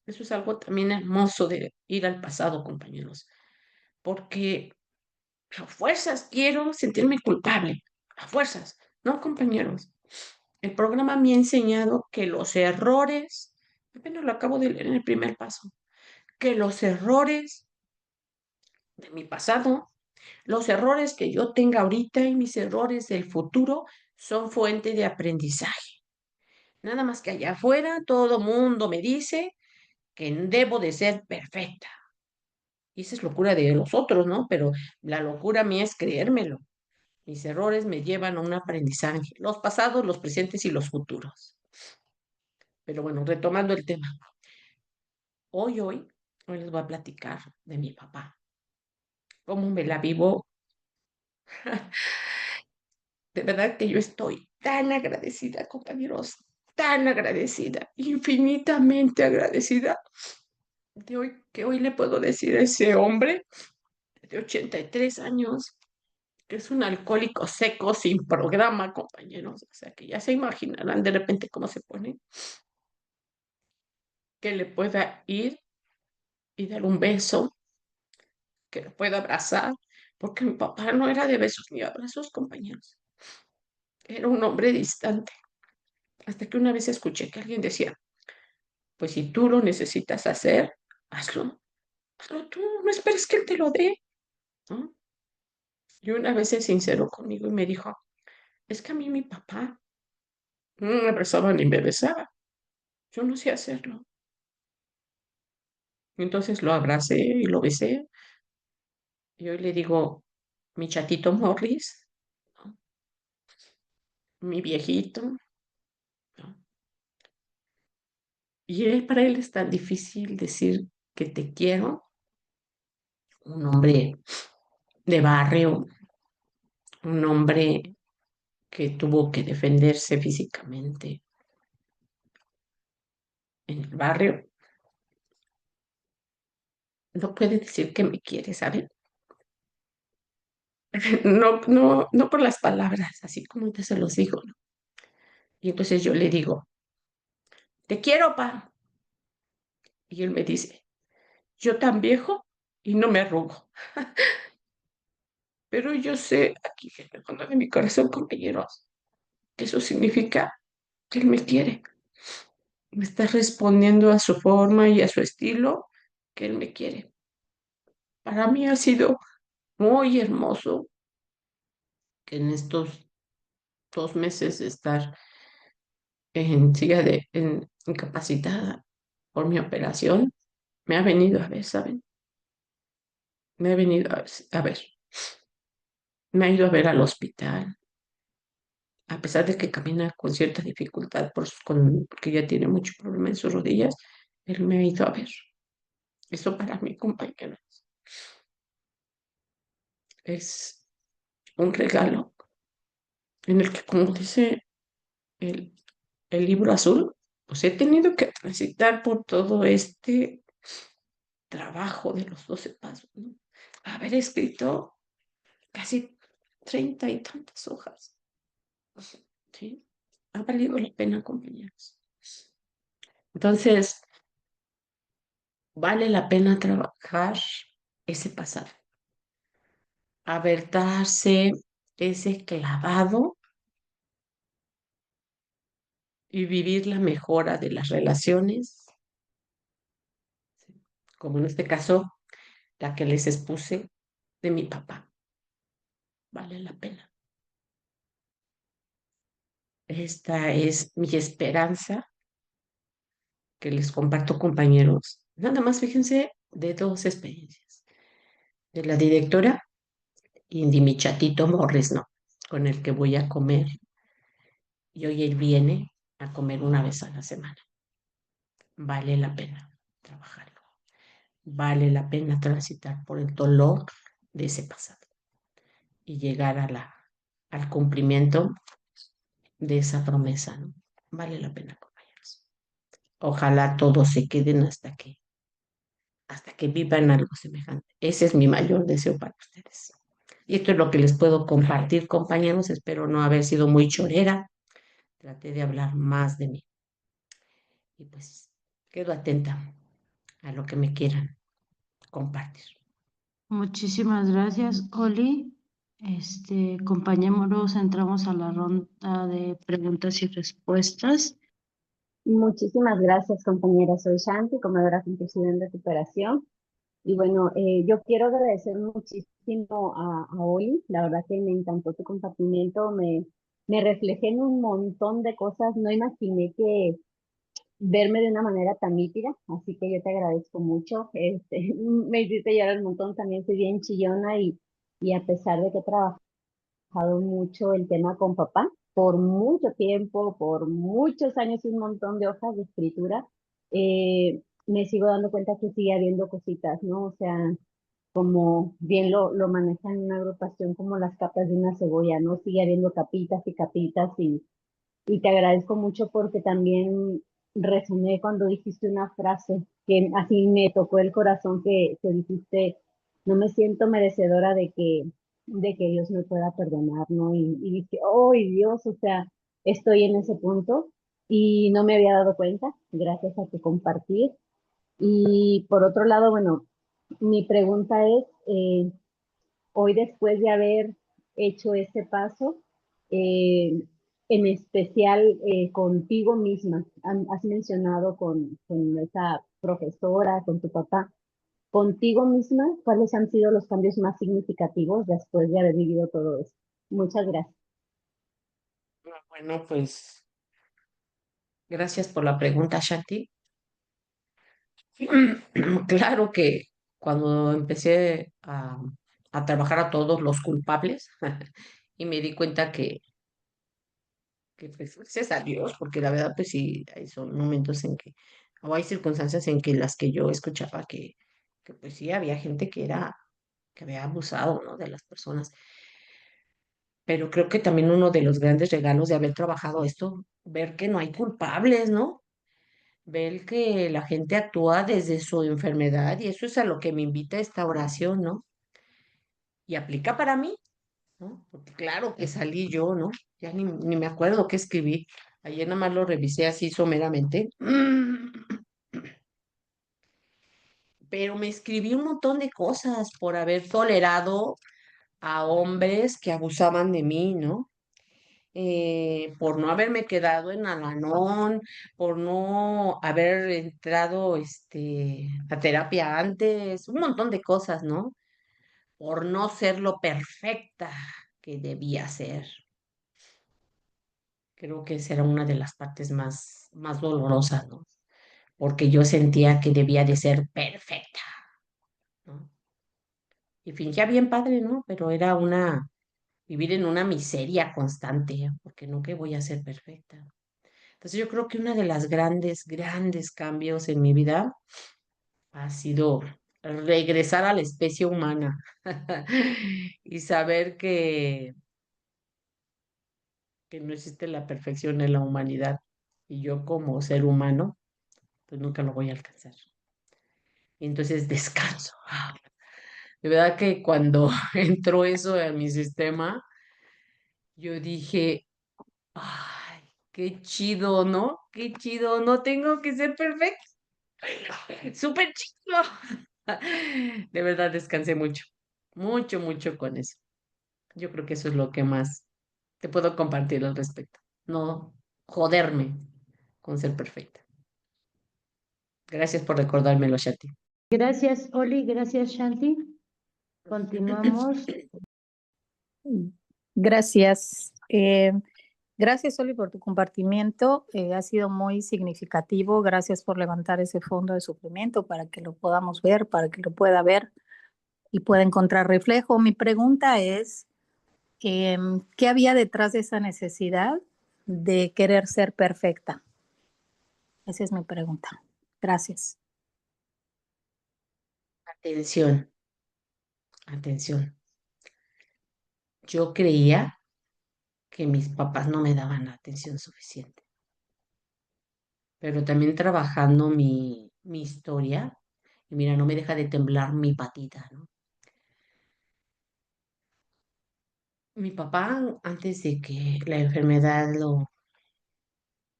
Eso es algo también hermoso de ir al pasado, compañeros, porque a fuerzas quiero sentirme culpable, a fuerzas, ¿no, compañeros? El programa me ha enseñado que los errores, apenas lo acabo de leer en el primer paso, que los errores de mi pasado, los errores que yo tenga ahorita y mis errores del futuro son fuente de aprendizaje. Nada más que allá afuera todo mundo me dice que debo de ser perfecta. Y esa es locura de los otros, ¿no? Pero la locura mía es creérmelo. Mis errores me llevan a un aprendizaje, los pasados, los presentes y los futuros. Pero bueno, retomando el tema, hoy les voy a platicar de mi papá, cómo me la vivo. De verdad que yo estoy tan agradecida, compañeros, tan agradecida, infinitamente agradecida de hoy, que hoy le puedo decir a ese hombre de 83 años que es un alcohólico seco sin programa, compañeros. O sea, que ya se imaginarán de repente cómo se pone, que le pueda ir y dar un beso, que lo pueda abrazar, porque mi papá no era de besos ni abrazos, compañeros. Era un hombre distante. Hasta que una vez escuché que alguien decía, pues si tú lo necesitas hacer, hazlo, hazlo tú, no esperes que él te lo dé, ¿no? Y una vez se sinceró conmigo y me dijo, es que a mí mi papá no me abrazaba ni me besaba, yo no sé hacerlo. Y entonces lo abracé y lo besé, y hoy le digo, mi chatito Morris, ¿no? Mi viejito, ¿no? Y para él es tan difícil decir que te quiero, un hombre de barrio, un hombre que tuvo que defenderse físicamente en el barrio, no puede decir que me quiere, ¿saben? No, no, no por las palabras, así como te se los digo, ¿no? Y entonces yo le digo, te quiero, pa. Y él me dice, yo tan viejo y no me arrugo. Pero yo sé aquí en el fondo de mi corazón, compañeros, que eso significa que él me quiere. Me está respondiendo a su forma y a su estilo, que él me quiere. Para mí ha sido muy hermoso que en estos 2 meses de estar en silla de incapacitada por mi operación, me ha venido a ver, ¿saben? Me ha venido a ver. Me ha ido a ver al hospital, a pesar de que camina con cierta dificultad, porque ya tiene mucho problema en sus rodillas, él me ha ido a ver. Eso para mí, compañeros, es un regalo en el que, como dice el, el libro azul, pues he tenido que transitar por todo este trabajo de los 12 pasos, ¿no? Haber escrito casi 30 y tantas hojas, ¿sí? Ha valido la pena, compañeros. Entonces, vale la pena trabajar ese pasado, haber darse ese clavado y vivir la mejora de las relaciones, como en este caso la que les expuse de mi papá. Vale la pena. Esta es mi esperanza que les comparto, compañeros. Nada más fíjense de dos experiencias. de la directora y de mi chatito Morris, ¿no? Con el que voy a comer. Y hoy él viene a comer una vez a la semana. Vale la pena trabajarlo. Vale la pena transitar por el dolor de ese pasado y llegar al cumplimiento de esa promesa, ¿no? Vale la pena, compañeros. Ojalá todos se queden hasta que vivan algo semejante. Ese es mi mayor deseo para ustedes. Y esto es lo que les puedo compartir, compañeros. Espero no haber sido muy chorera. Traté de hablar más de mí. Y pues quedo atenta a lo que me quieran compartir. Muchísimas gracias, Oli. Compañeros, entramos a la ronda de preguntas y respuestas. Muchísimas gracias, compañera. Soy Shanti, comedora compulsiva en recuperación. Y bueno, yo quiero agradecer muchísimo a Oli. La verdad que me encantó tu compartimiento. Me reflejé en un montón de cosas. No imaginé que verme de una manera tan nítida. Así que yo te agradezco mucho. Me hiciste llorar un montón. También soy bien chillona y a pesar de que he trabajado mucho el tema con papá por mucho tiempo, por muchos años y un montón de hojas de escritura. Me sigo dando cuenta que sigue habiendo cositas, ¿no? O sea, como bien lo manejan en una agrupación como las capas de una cebolla, ¿no? Sigue habiendo capitas y capitas y te agradezco mucho porque también resoné cuando dijiste una frase que así me tocó el corazón que dijiste, no me siento merecedora de que Dios me pueda perdonar, ¿no? Y dije, oh Dios, o sea, estoy en ese punto y no me había dado cuenta, gracias a tu compartir. Y por otro lado, bueno, mi pregunta es, hoy después de haber hecho ese paso, eh, en especial contigo misma, has mencionado con esa profesora, con tu papá, contigo misma, ¿cuáles han sido los cambios más significativos después de haber vivido todo eso? Muchas gracias. Bueno, pues gracias por la pregunta, Shanti. Claro que cuando empecé a trabajar a todos los culpables y me di cuenta que pues, gracias a Dios, porque la verdad pues sí, hay son momentos en que, o hay circunstancias en que las que yo escuchaba que pues sí había gente que había abusado, ¿no? De las personas. Pero creo que también uno de los grandes regalos de haber trabajado esto, ver que no hay culpables, ¿no? Ver que la gente actúa desde su enfermedad y eso es a lo que me invita esta oración, ¿no? Y aplica para mí, ¿no? Porque claro que salí yo, ¿no? Ya ni me acuerdo qué escribí. Ayer nada más lo revisé así someramente. Pero me escribí un montón de cosas por haber tolerado a hombres que abusaban de mí, ¿no? Por no haberme quedado en Alanón, por no haber entrado a terapia antes, un montón de cosas, ¿no? Por no ser lo perfecta que debía ser. Creo que esa era una de las partes más dolorosas, ¿no? Porque yo sentía que debía de ser perfecta, ¿no? Y fingía bien padre, ¿no? Pero era vivir en una miseria constante, porque no que voy a ser perfecta. Entonces yo creo que una de las grandes cambios en mi vida ha sido regresar a la especie humana y saber que no existe la perfección en la humanidad y yo como ser humano, pues nunca lo voy a alcanzar. Y entonces descanso. De verdad que cuando entró eso en mi sistema, yo dije, ay, qué chido, ¿no? Qué chido, no tengo que ser perfecto. Súper chido. De verdad descansé mucho, mucho con eso. Yo creo que eso es lo que más te puedo compartir al respecto. No joderme con ser perfecta. Gracias por recordármelo, Shati. Gracias, Oli. Gracias, Shanti. Continuamos. Gracias. Gracias, Oli, por tu compartimiento. Ha sido muy significativo. Gracias por levantar ese fondo de sufrimiento para que lo podamos ver, para que lo pueda ver. y pueda encontrar reflejo. Mi pregunta es, ¿qué había detrás de esa necesidad de querer ser perfecta? Esa es mi pregunta. Gracias. Atención, atención. Yo creía que mis papás no me daban la atención suficiente, pero también trabajando mi historia, y mira, no me deja de temblar mi patita, ¿no? Mi papá, antes de que la enfermedad lo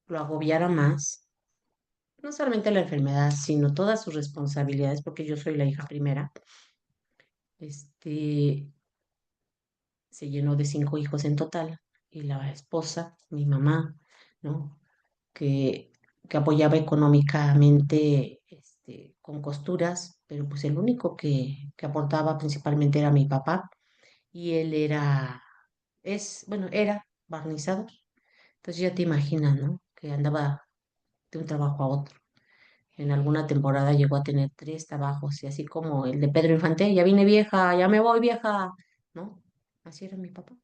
agobiara más, no solamente la enfermedad, sino todas sus responsabilidades, porque yo soy la hija primera, este, se llenó de 5 hijos en total, y la esposa, mi mamá, ¿no? Que, que apoyaba económicamente, con costuras, pero pues el único que aportaba principalmente era mi papá, y él era barnizador. Entonces ya te imaginas, ¿no? Que andaba de un trabajo a otro. En alguna temporada llegó a tener 3 trabajos, y así como el de Pedro Infante, ya vine vieja, ya me voy vieja, ¿no? Así era mi papá.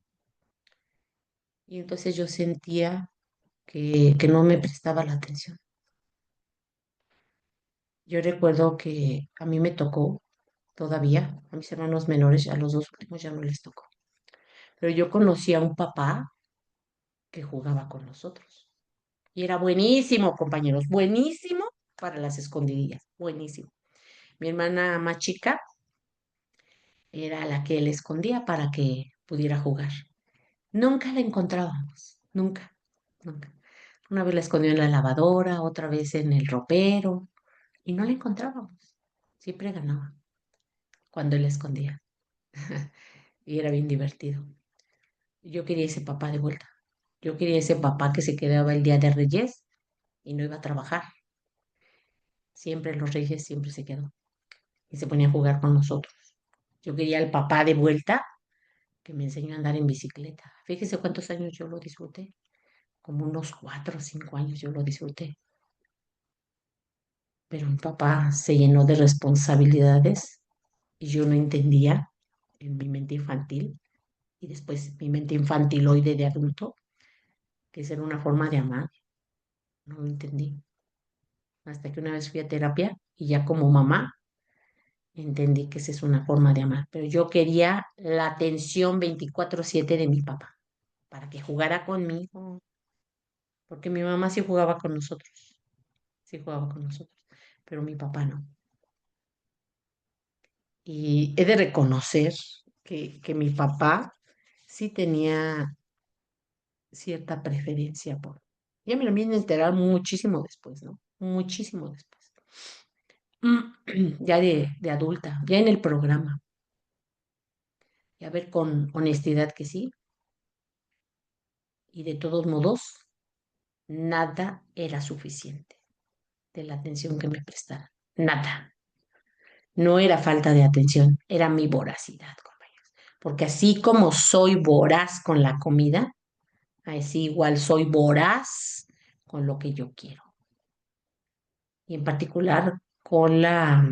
Y entonces yo sentía que no me prestaba la atención. Yo recuerdo que a mí me tocó todavía, a mis hermanos menores, a los 2 últimos ya no les tocó. Pero yo conocí a un papá que jugaba con nosotros. Y era buenísimo, compañeros, buenísimo para las escondidillas, buenísimo. Mi hermana más chica era la que le escondía para que pudiera jugar. Nunca la encontrábamos, nunca, nunca. Una vez la escondió en la lavadora, otra vez en el ropero, y no la encontrábamos. Siempre ganaba cuando él la escondía. Y era bien divertido. Yo quería ese papá de vuelta. Yo quería ese papá que se quedaba el día de Reyes y no iba a trabajar. Siempre los Reyes siempre se quedó y se ponía a jugar con nosotros. Yo quería al papá de vuelta que me enseñó a andar en bicicleta. Fíjese cuántos años yo lo disfruté. Como unos 4 o 5 años yo lo disfruté. Pero mi papá se llenó de responsabilidades y yo no entendía en mi mente infantil y después mi mente infantiloide de adulto que esa era una forma de amar. No lo entendí. Hasta que una vez fui a terapia y ya como mamá entendí que esa es una forma de amar. Pero yo quería la atención 24/7 de mi papá para que jugara conmigo, porque mi mamá sí jugaba con nosotros, sí jugaba con nosotros, pero mi papá no. Y he de reconocer que mi papá sí tenía cierta preferencia por... Ya me lo vine a enterar muchísimo después, ¿no? Muchísimo después. Ya de adulta, ya en el programa. Y a ver con honestidad que sí. Y de todos modos, nada era suficiente de la atención que me prestaran. Nada. No era falta de atención, era mi voracidad, compañeros. Porque así como soy voraz con la comida, así igual soy voraz con lo que yo quiero. Y en particular con la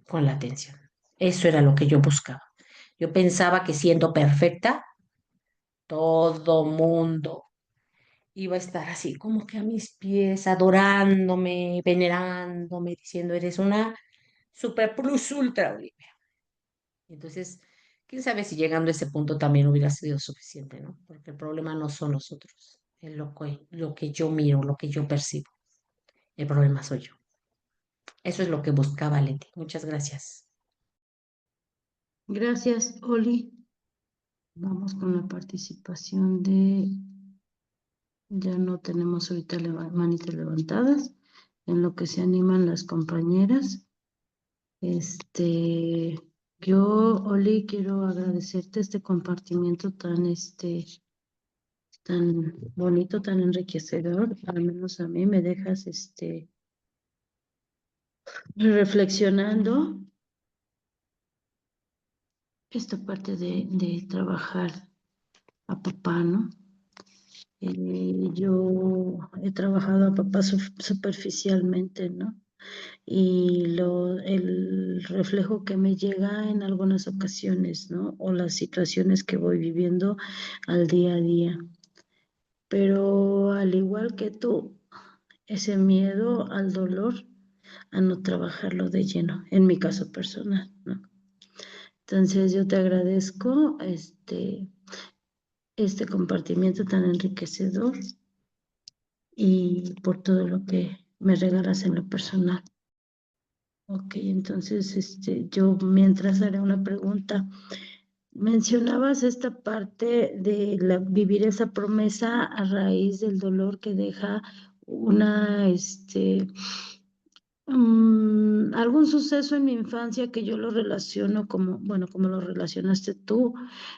atención. Eso era lo que yo buscaba. Yo pensaba que siendo perfecta, todo mundo iba a estar así como que a mis pies, adorándome, venerándome, diciendo, eres una super plus ultra, Olivia. Entonces, quién sabe si llegando a ese punto también hubiera sido suficiente, ¿no? Porque el problema no son los otros, es lo que yo miro, lo que yo percibo. El problema soy yo. Eso es lo que buscaba Leti. Muchas gracias. Gracias, Oli. Vamos con la participación de... Ya no tenemos ahorita manitas levantadas, en lo que se animan las compañeras. Yo, Oli, quiero agradecerte este compartimiento tan bonito, tan enriquecedor. Al menos a mí me dejas, reflexionando esta parte de trabajar a papá, ¿no? Yo he trabajado a papá superficialmente, ¿no? y el reflejo que me llega en algunas ocasiones, ¿no? O las situaciones que voy viviendo al día a día. Pero al igual que tú, ese miedo al dolor, a no trabajarlo de lleno, en mi caso personal, ¿no? Entonces yo te agradezco este compartimiento tan enriquecedor y por todo lo que me regalas en lo personal. Ok, entonces yo mientras haré una pregunta. Mencionabas esta parte de vivir esa promesa a raíz del dolor que deja una, algún suceso en mi infancia que yo lo relaciono como, bueno, como lo relacionaste tú,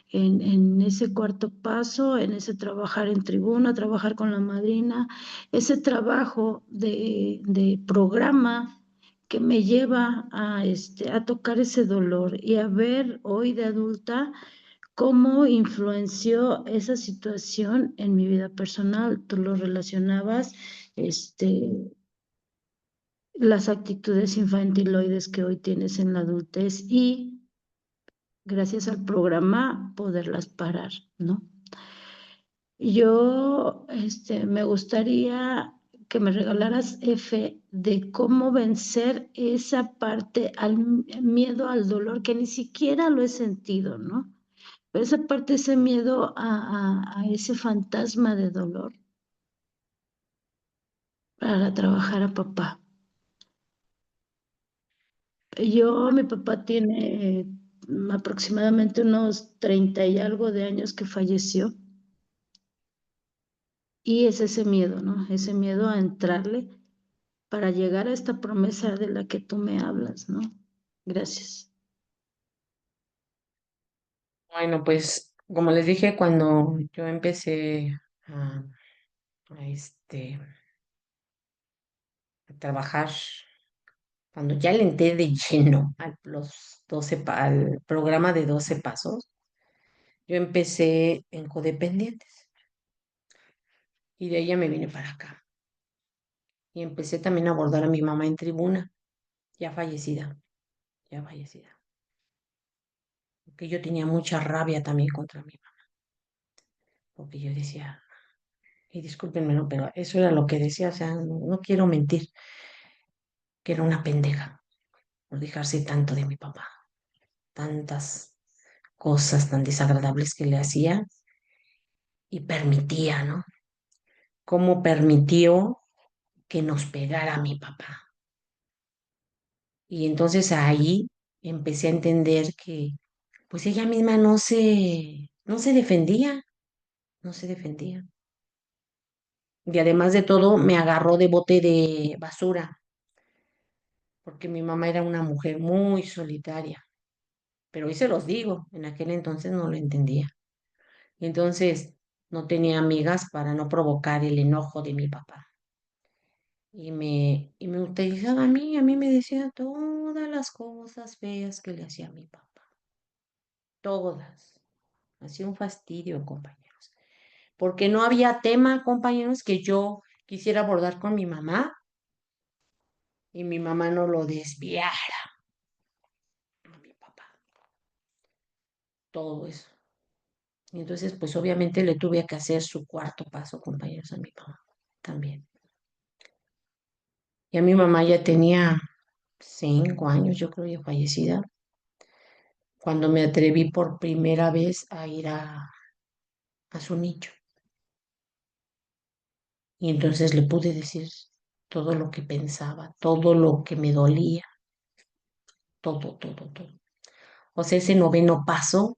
en ese cuarto paso, en ese trabajar en tribuna, trabajar con la madrina, ese trabajo de programa que me lleva a tocar ese dolor y a ver hoy de adulta cómo influenció esa situación en mi vida personal. Tú lo relacionabas, las actitudes infantiloides que hoy tienes en la adultez y gracias al programa poderlas parar, ¿no? Yo, me gustaría que me regalaras, F, de cómo vencer esa parte al miedo al dolor que ni siquiera lo he sentido, ¿no? Pero esa parte, ese miedo a ese fantasma de dolor para trabajar a papá. Mi papá tiene aproximadamente unos 30 y algo de años que falleció. Y es ese miedo, ¿no? Ese miedo a entrarle para llegar a esta promesa de la que tú me hablas, ¿no? Gracias. Bueno, pues como les dije, cuando yo empecé a, a, este, a trabajar, cuando ya le entré de lleno al programa de 12 pasos, yo empecé en codependientes y de ahí ya me vine para acá. Y empecé también a abordar a mi mamá en tribuna, ya fallecida, ya fallecida. Porque yo tenía mucha rabia también contra mi mamá, porque yo decía, y discúlpenme, no, pero eso era lo que decía, o sea, no quiero mentir, que era una pendeja por dejarse tanto de mi papá, tantas cosas tan desagradables que le hacía y permitía, ¿no? Cómo permitió que nos pegara a mi papá. Y entonces ahí empecé a entender que pues ella misma no se defendía, no se defendía. Y además de todo, me agarró de bote de basura, porque mi mamá era una mujer muy solitaria. Pero hoy se los digo, en aquel entonces no lo entendía. Entonces, no tenía amigas para no provocar el enojo de mi papá. Y me utilizaba a mí me decía todas las cosas feas que le hacía a mi papá. Todas. Hacía un fastidio, compañeros. Porque no había tema, compañeros, que yo quisiera abordar con mi mamá y mi mamá no lo desviara a mi papá. Todo eso. Y entonces, pues obviamente le tuve que hacer su cuarto paso, compañeros, a mi mamá también. Y a mi mamá ya tenía 5 años, yo creo, ya fallecida, cuando me atreví por primera vez a ir a su nicho. Y entonces le pude decir todo lo que pensaba, todo lo que me dolía, todo, todo, todo. O sea, ese noveno paso,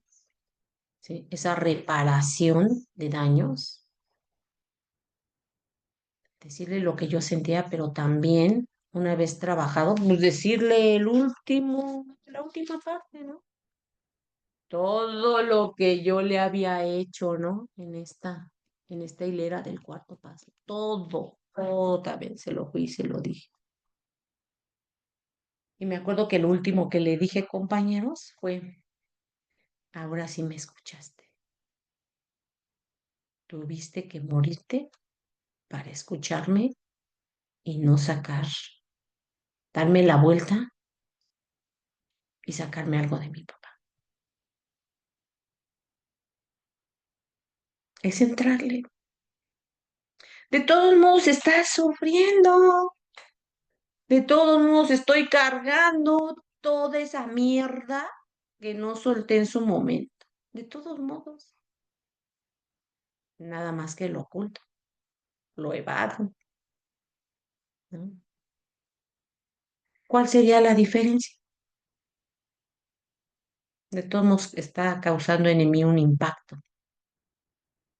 ¿sí? Esa reparación de daños, decirle lo que yo sentía, pero también, una vez trabajado, pues decirle la última parte, ¿no? Todo lo que yo le había hecho, ¿no? En esta hilera del cuarto paso. Todo también se lo fui y se lo dije. Y me acuerdo que el último que le dije, compañeros, fue, ahora sí me escuchaste. Tuviste que morirte para escucharme y no sacar darme la vuelta y sacarme algo de mi papá. Es entrarle. De todos modos estás sufriendo. De todos modos estoy cargando toda esa mierda que no solté en su momento. De todos modos. Nada más que lo oculto, lo evado, ¿no? ¿Cuál sería la diferencia? De todos modos está causando en mí un impacto.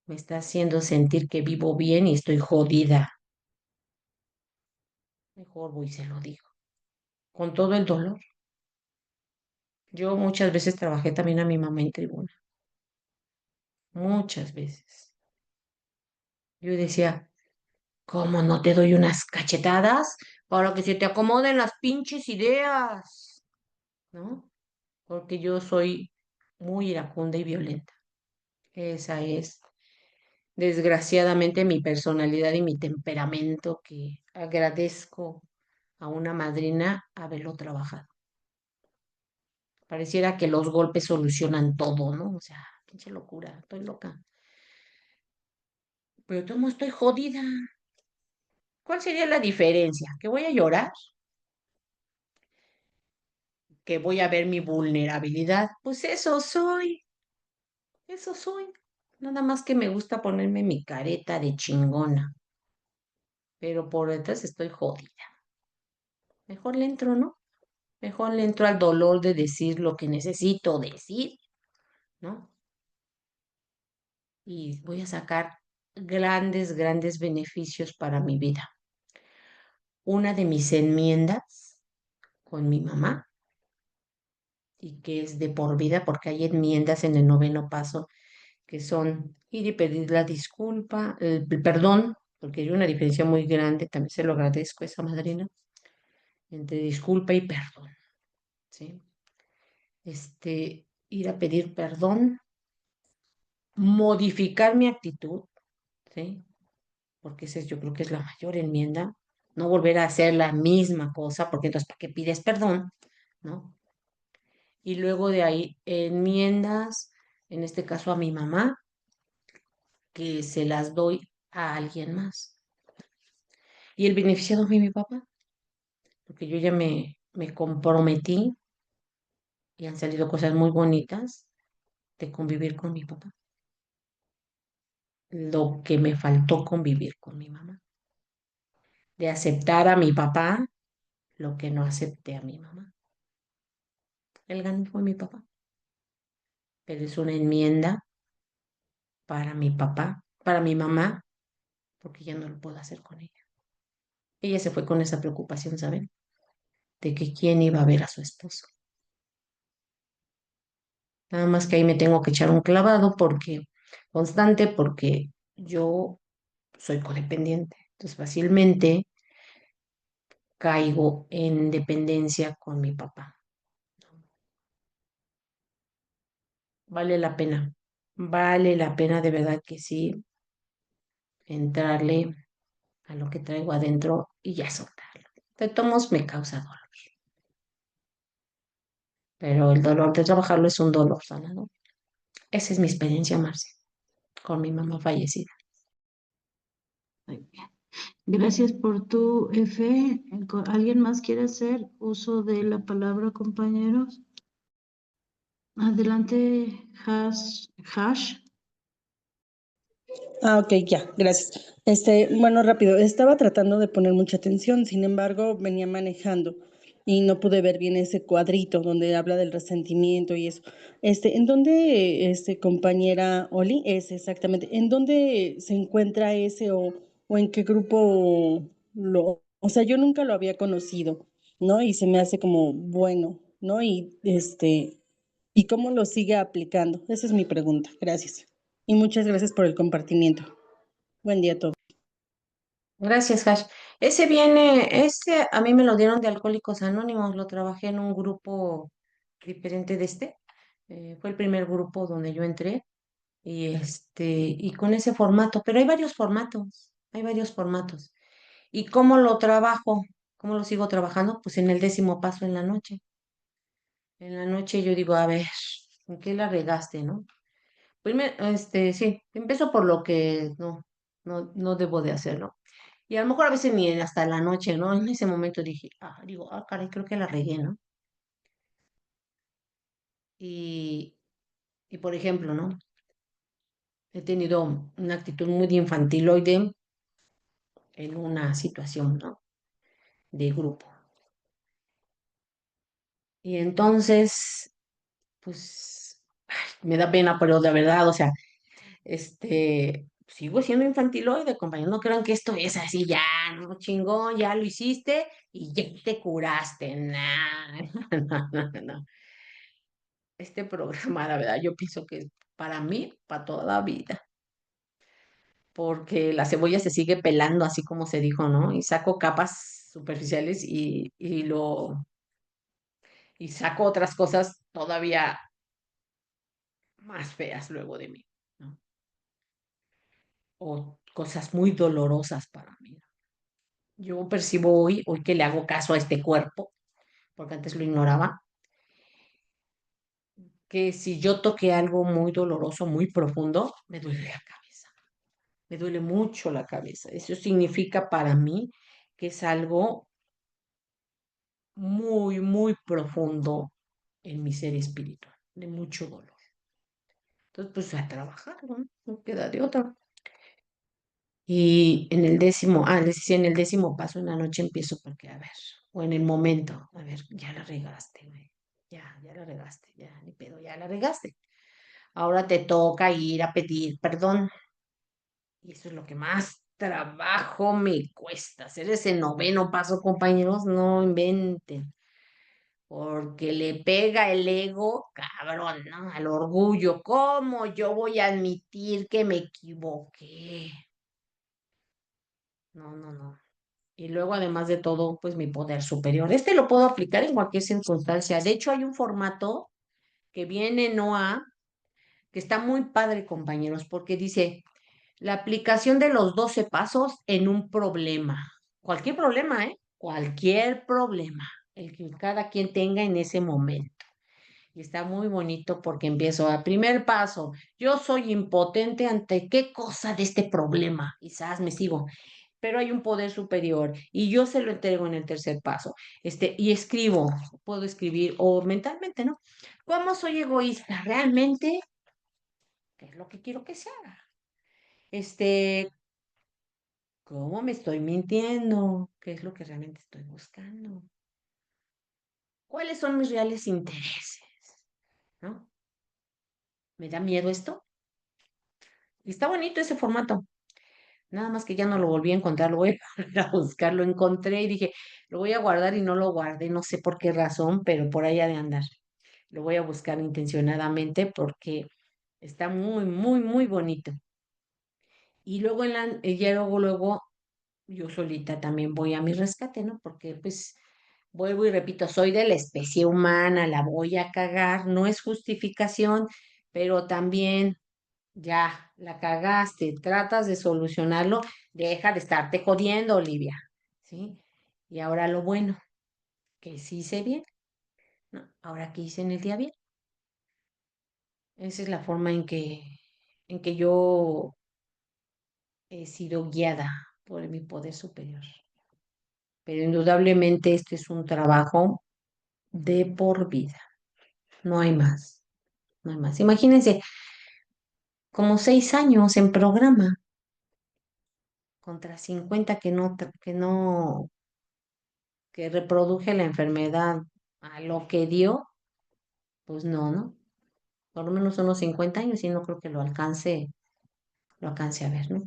Me está haciendo sentir que vivo bien y estoy jodida. Mejor voy y se lo digo. Con todo el dolor. Yo muchas veces trabajé también a mi mamá en tribuna. Muchas veces. Yo decía, ¿cómo no te doy unas cachetadas para que se te acomoden las pinches ideas? ¿No? Porque yo soy muy iracunda y violenta. Esa es, desgraciadamente, mi personalidad y mi temperamento que agradezco a una madrina haberlo trabajado. Pareciera que los golpes solucionan todo, ¿no? O sea, pinche locura, estoy loca. Pero ¿cómo estoy jodida? ¿Cuál sería la diferencia? ¿Que voy a llorar? ¿Que voy a ver mi vulnerabilidad? Pues eso soy. Nada más que me gusta ponerme mi careta de chingona, pero por detrás estoy jodida. Mejor le entro, ¿no? Mejor le entro al dolor de decir lo que necesito decir, ¿no? Y voy a sacar grandes, grandes beneficios para mi vida. Una de mis enmiendas con mi mamá, y que es de por vida, porque hay enmiendas en el noveno paso que son ir y pedir la disculpa, el perdón, porque hay una diferencia muy grande, también se lo agradezco a esa madrina, entre disculpa y perdón, ¿sí? Ir a pedir perdón, modificar mi actitud, ¿sí? Porque esa yo creo que es la mayor enmienda, no volver a hacer la misma cosa, porque entonces, ¿para qué pides perdón? ¿No? Y luego de ahí, enmiendas, en este caso a mi mamá, que se las doy a alguien más. Y el beneficiado fue mi papá, porque yo ya me comprometí y han salido cosas muy bonitas de convivir con mi papá. Lo que me faltó convivir con mi mamá, de aceptar a mi papá lo que no acepté a mi mamá. El ganó fue mi papá, pero es una enmienda para mi papá, para mi mamá, porque ya no lo puedo hacer con ella. Ella se fue con esa preocupación, ¿saben? De que quién iba a ver a su esposo. Nada más que ahí me tengo que echar un clavado constante, porque yo soy codependiente. Entonces fácilmente caigo en dependencia con mi papá. Vale la pena de verdad que sí, entrarle a lo que traigo adentro y ya soltarlo. De todos modos me causa dolor, pero el dolor de trabajarlo es un dolor sanador. Esa es mi experiencia, Marcia, con mi mamá fallecida. Muy bien. Gracias por tu fe. ¿Alguien más quiere hacer uso de la palabra, compañeros? Adelante, Hash. Ah, ok, ya, gracias. Bueno, rápido, estaba tratando de poner mucha atención, sin embargo, venía manejando y no pude ver bien ese cuadrito donde habla del resentimiento y eso. ¿En dónde, compañera Oli, es exactamente, en dónde se encuentra ese o en qué grupo o sea, yo nunca lo había conocido, ¿no? Y se me hace como bueno, ¿no? ¿Y cómo lo sigue aplicando? Esa es mi pregunta. Gracias. Y muchas gracias por el compartimiento. Buen día a todos. Gracias, Hash. Ese a mí me lo dieron de Alcohólicos Anónimos, lo trabajé en un grupo diferente de este. Fue el primer grupo donde yo entré y con ese formato, pero hay varios formatos. ¿Y cómo lo trabajo? ¿Cómo lo sigo trabajando? Pues en el 10º paso en la noche. En la noche yo digo, a ver, ¿en qué la regaste, no? Primero, sí, empiezo por lo que no debo de hacerlo. Y a lo mejor a veces ni hasta la noche, ¿no? En ese momento digo, caray, creo que la regué, ¿no? Y, y por ejemplo, ¿no? He tenido una actitud muy de infantiloide en una situación, ¿no? De grupo. Y entonces, pues, ay, me da pena, pero de verdad, o sea, sigo siendo infantiloide, compañeros, no crean que esto es así, ya, no, chingón, ya lo hiciste y ya te curaste, nah, no, no, no. Este programa, la verdad, yo pienso que es para mí, para toda la vida, porque la cebolla se sigue pelando, así como se dijo, ¿no? Y saco capas superficiales y saco otras cosas todavía más feas luego de mí, ¿no? O cosas muy dolorosas para mí. Yo percibo hoy que le hago caso a este cuerpo, porque antes lo ignoraba, que si yo toqué algo muy doloroso, muy profundo, me duele la cabeza, me duele mucho la cabeza. Eso significa para mí que es algo muy, muy profundo en mi ser espiritual, de mucho dolor. Entonces, pues a trabajar, ¿no? No queda de otra. Y en el 10º, les decía, en el 10º paso en la noche empiezo porque, a ver, o en el momento, a ver, ya la regaste, güey. Ya la regaste, ya, ni pedo, ya la regaste. Ahora te toca ir a pedir perdón. Y eso es lo que más trabajo me cuesta. Hacer ese 9º paso, compañeros, no inventen. Porque le pega el ego, cabrón, ¿no? Al orgullo. ¿Cómo yo voy a admitir que me equivoqué? No, no, no. Y luego, además de todo, pues mi poder superior. Lo puedo aplicar en cualquier circunstancia. De hecho, hay un formato que viene en OA que está muy padre, compañeros, porque dice la aplicación de los 12 pasos en un problema. Cualquier problema, ¿eh? Cualquier problema, el que cada quien tenga en ese momento. Y está muy bonito porque empiezo a primer paso. Yo soy impotente ante qué cosa de este problema. Quizás me sigo, pero hay un poder superior y yo se lo entrego en el tercer paso. Y escribo, puedo escribir o mentalmente, ¿no? ¿Cómo soy egoísta? Realmente, ¿qué es lo que quiero que se haga? ¿Cómo me estoy mintiendo? ¿Qué es lo que realmente estoy buscando? ¿Cuáles son mis reales intereses? ¿No? ¿Me da miedo esto? Y está bonito ese formato. Nada más que ya no lo volví a encontrar, lo voy a volver a buscar, lo encontré y dije, lo voy a guardar y no lo guardé, no sé por qué razón, pero por ahí ha de andar. Lo voy a buscar intencionadamente porque está muy, muy, muy bonito. Y luego ya luego yo solita también voy a mi rescate, ¿no? Porque pues vuelvo y repito, soy de la especie humana, la voy a cagar, no es justificación, pero también ya la cagaste, tratas de solucionarlo, deja de estarte jodiendo, Olivia, ¿sí? Y ahora lo bueno, que sí hice bien, ¿no? Ahora que hice en el día bien. Esa es la forma en que yo he sido guiada por mi poder superior. Pero indudablemente este es un trabajo de por vida, no hay más, no hay más. Imagínense, como 6 años en programa contra 50 que reproduje la enfermedad a lo que dio, pues no, ¿no? Por lo menos unos 50 años y no creo que lo alcance a ver, ¿no?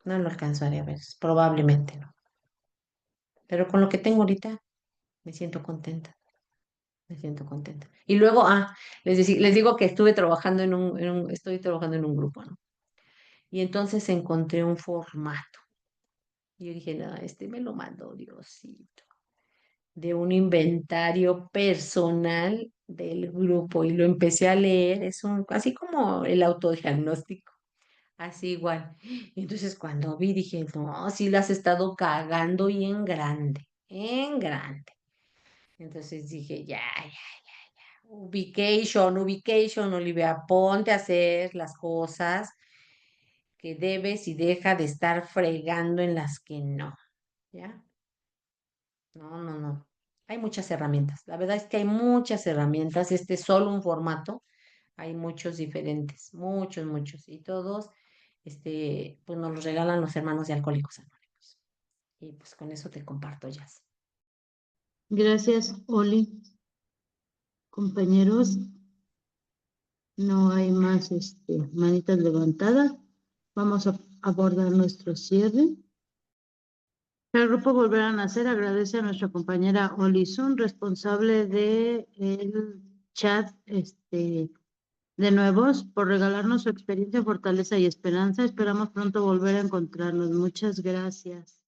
No lo alcanzaré a ver, probablemente no. Pero con lo que tengo ahorita me siento contenta, me siento contenta. Y luego, les digo que estoy trabajando en un grupo, ¿no? Y entonces encontré un formato. Y yo dije, no, me lo mandó Diosito, de un inventario personal del grupo y lo empecé a leer, así como el autodiagnóstico, así igual. Y entonces cuando vi dije, no, sí la has estado cagando y en grande. en grande. Entonces dije, ya. Ubication, Olivia, ponte a hacer las cosas que debes y deja de estar fregando en las que no, ¿ya? No. Hay muchas herramientas. La verdad es que hay muchas herramientas. Este es solo un formato. Hay muchos diferentes, muchos. Y todos, pues nos los regalan los hermanos de Alcohólicos Anónimos. Y pues con eso te comparto, Jazz. Gracias, Oli. Compañeros, no hay más manitas levantadas. Vamos a abordar nuestro cierre. El grupo Volver a Nacer agradece a nuestra compañera Oli Sun, responsable del chat de nuevos, por regalarnos su experiencia, fortaleza y esperanza. Esperamos pronto volver a encontrarnos. Muchas gracias.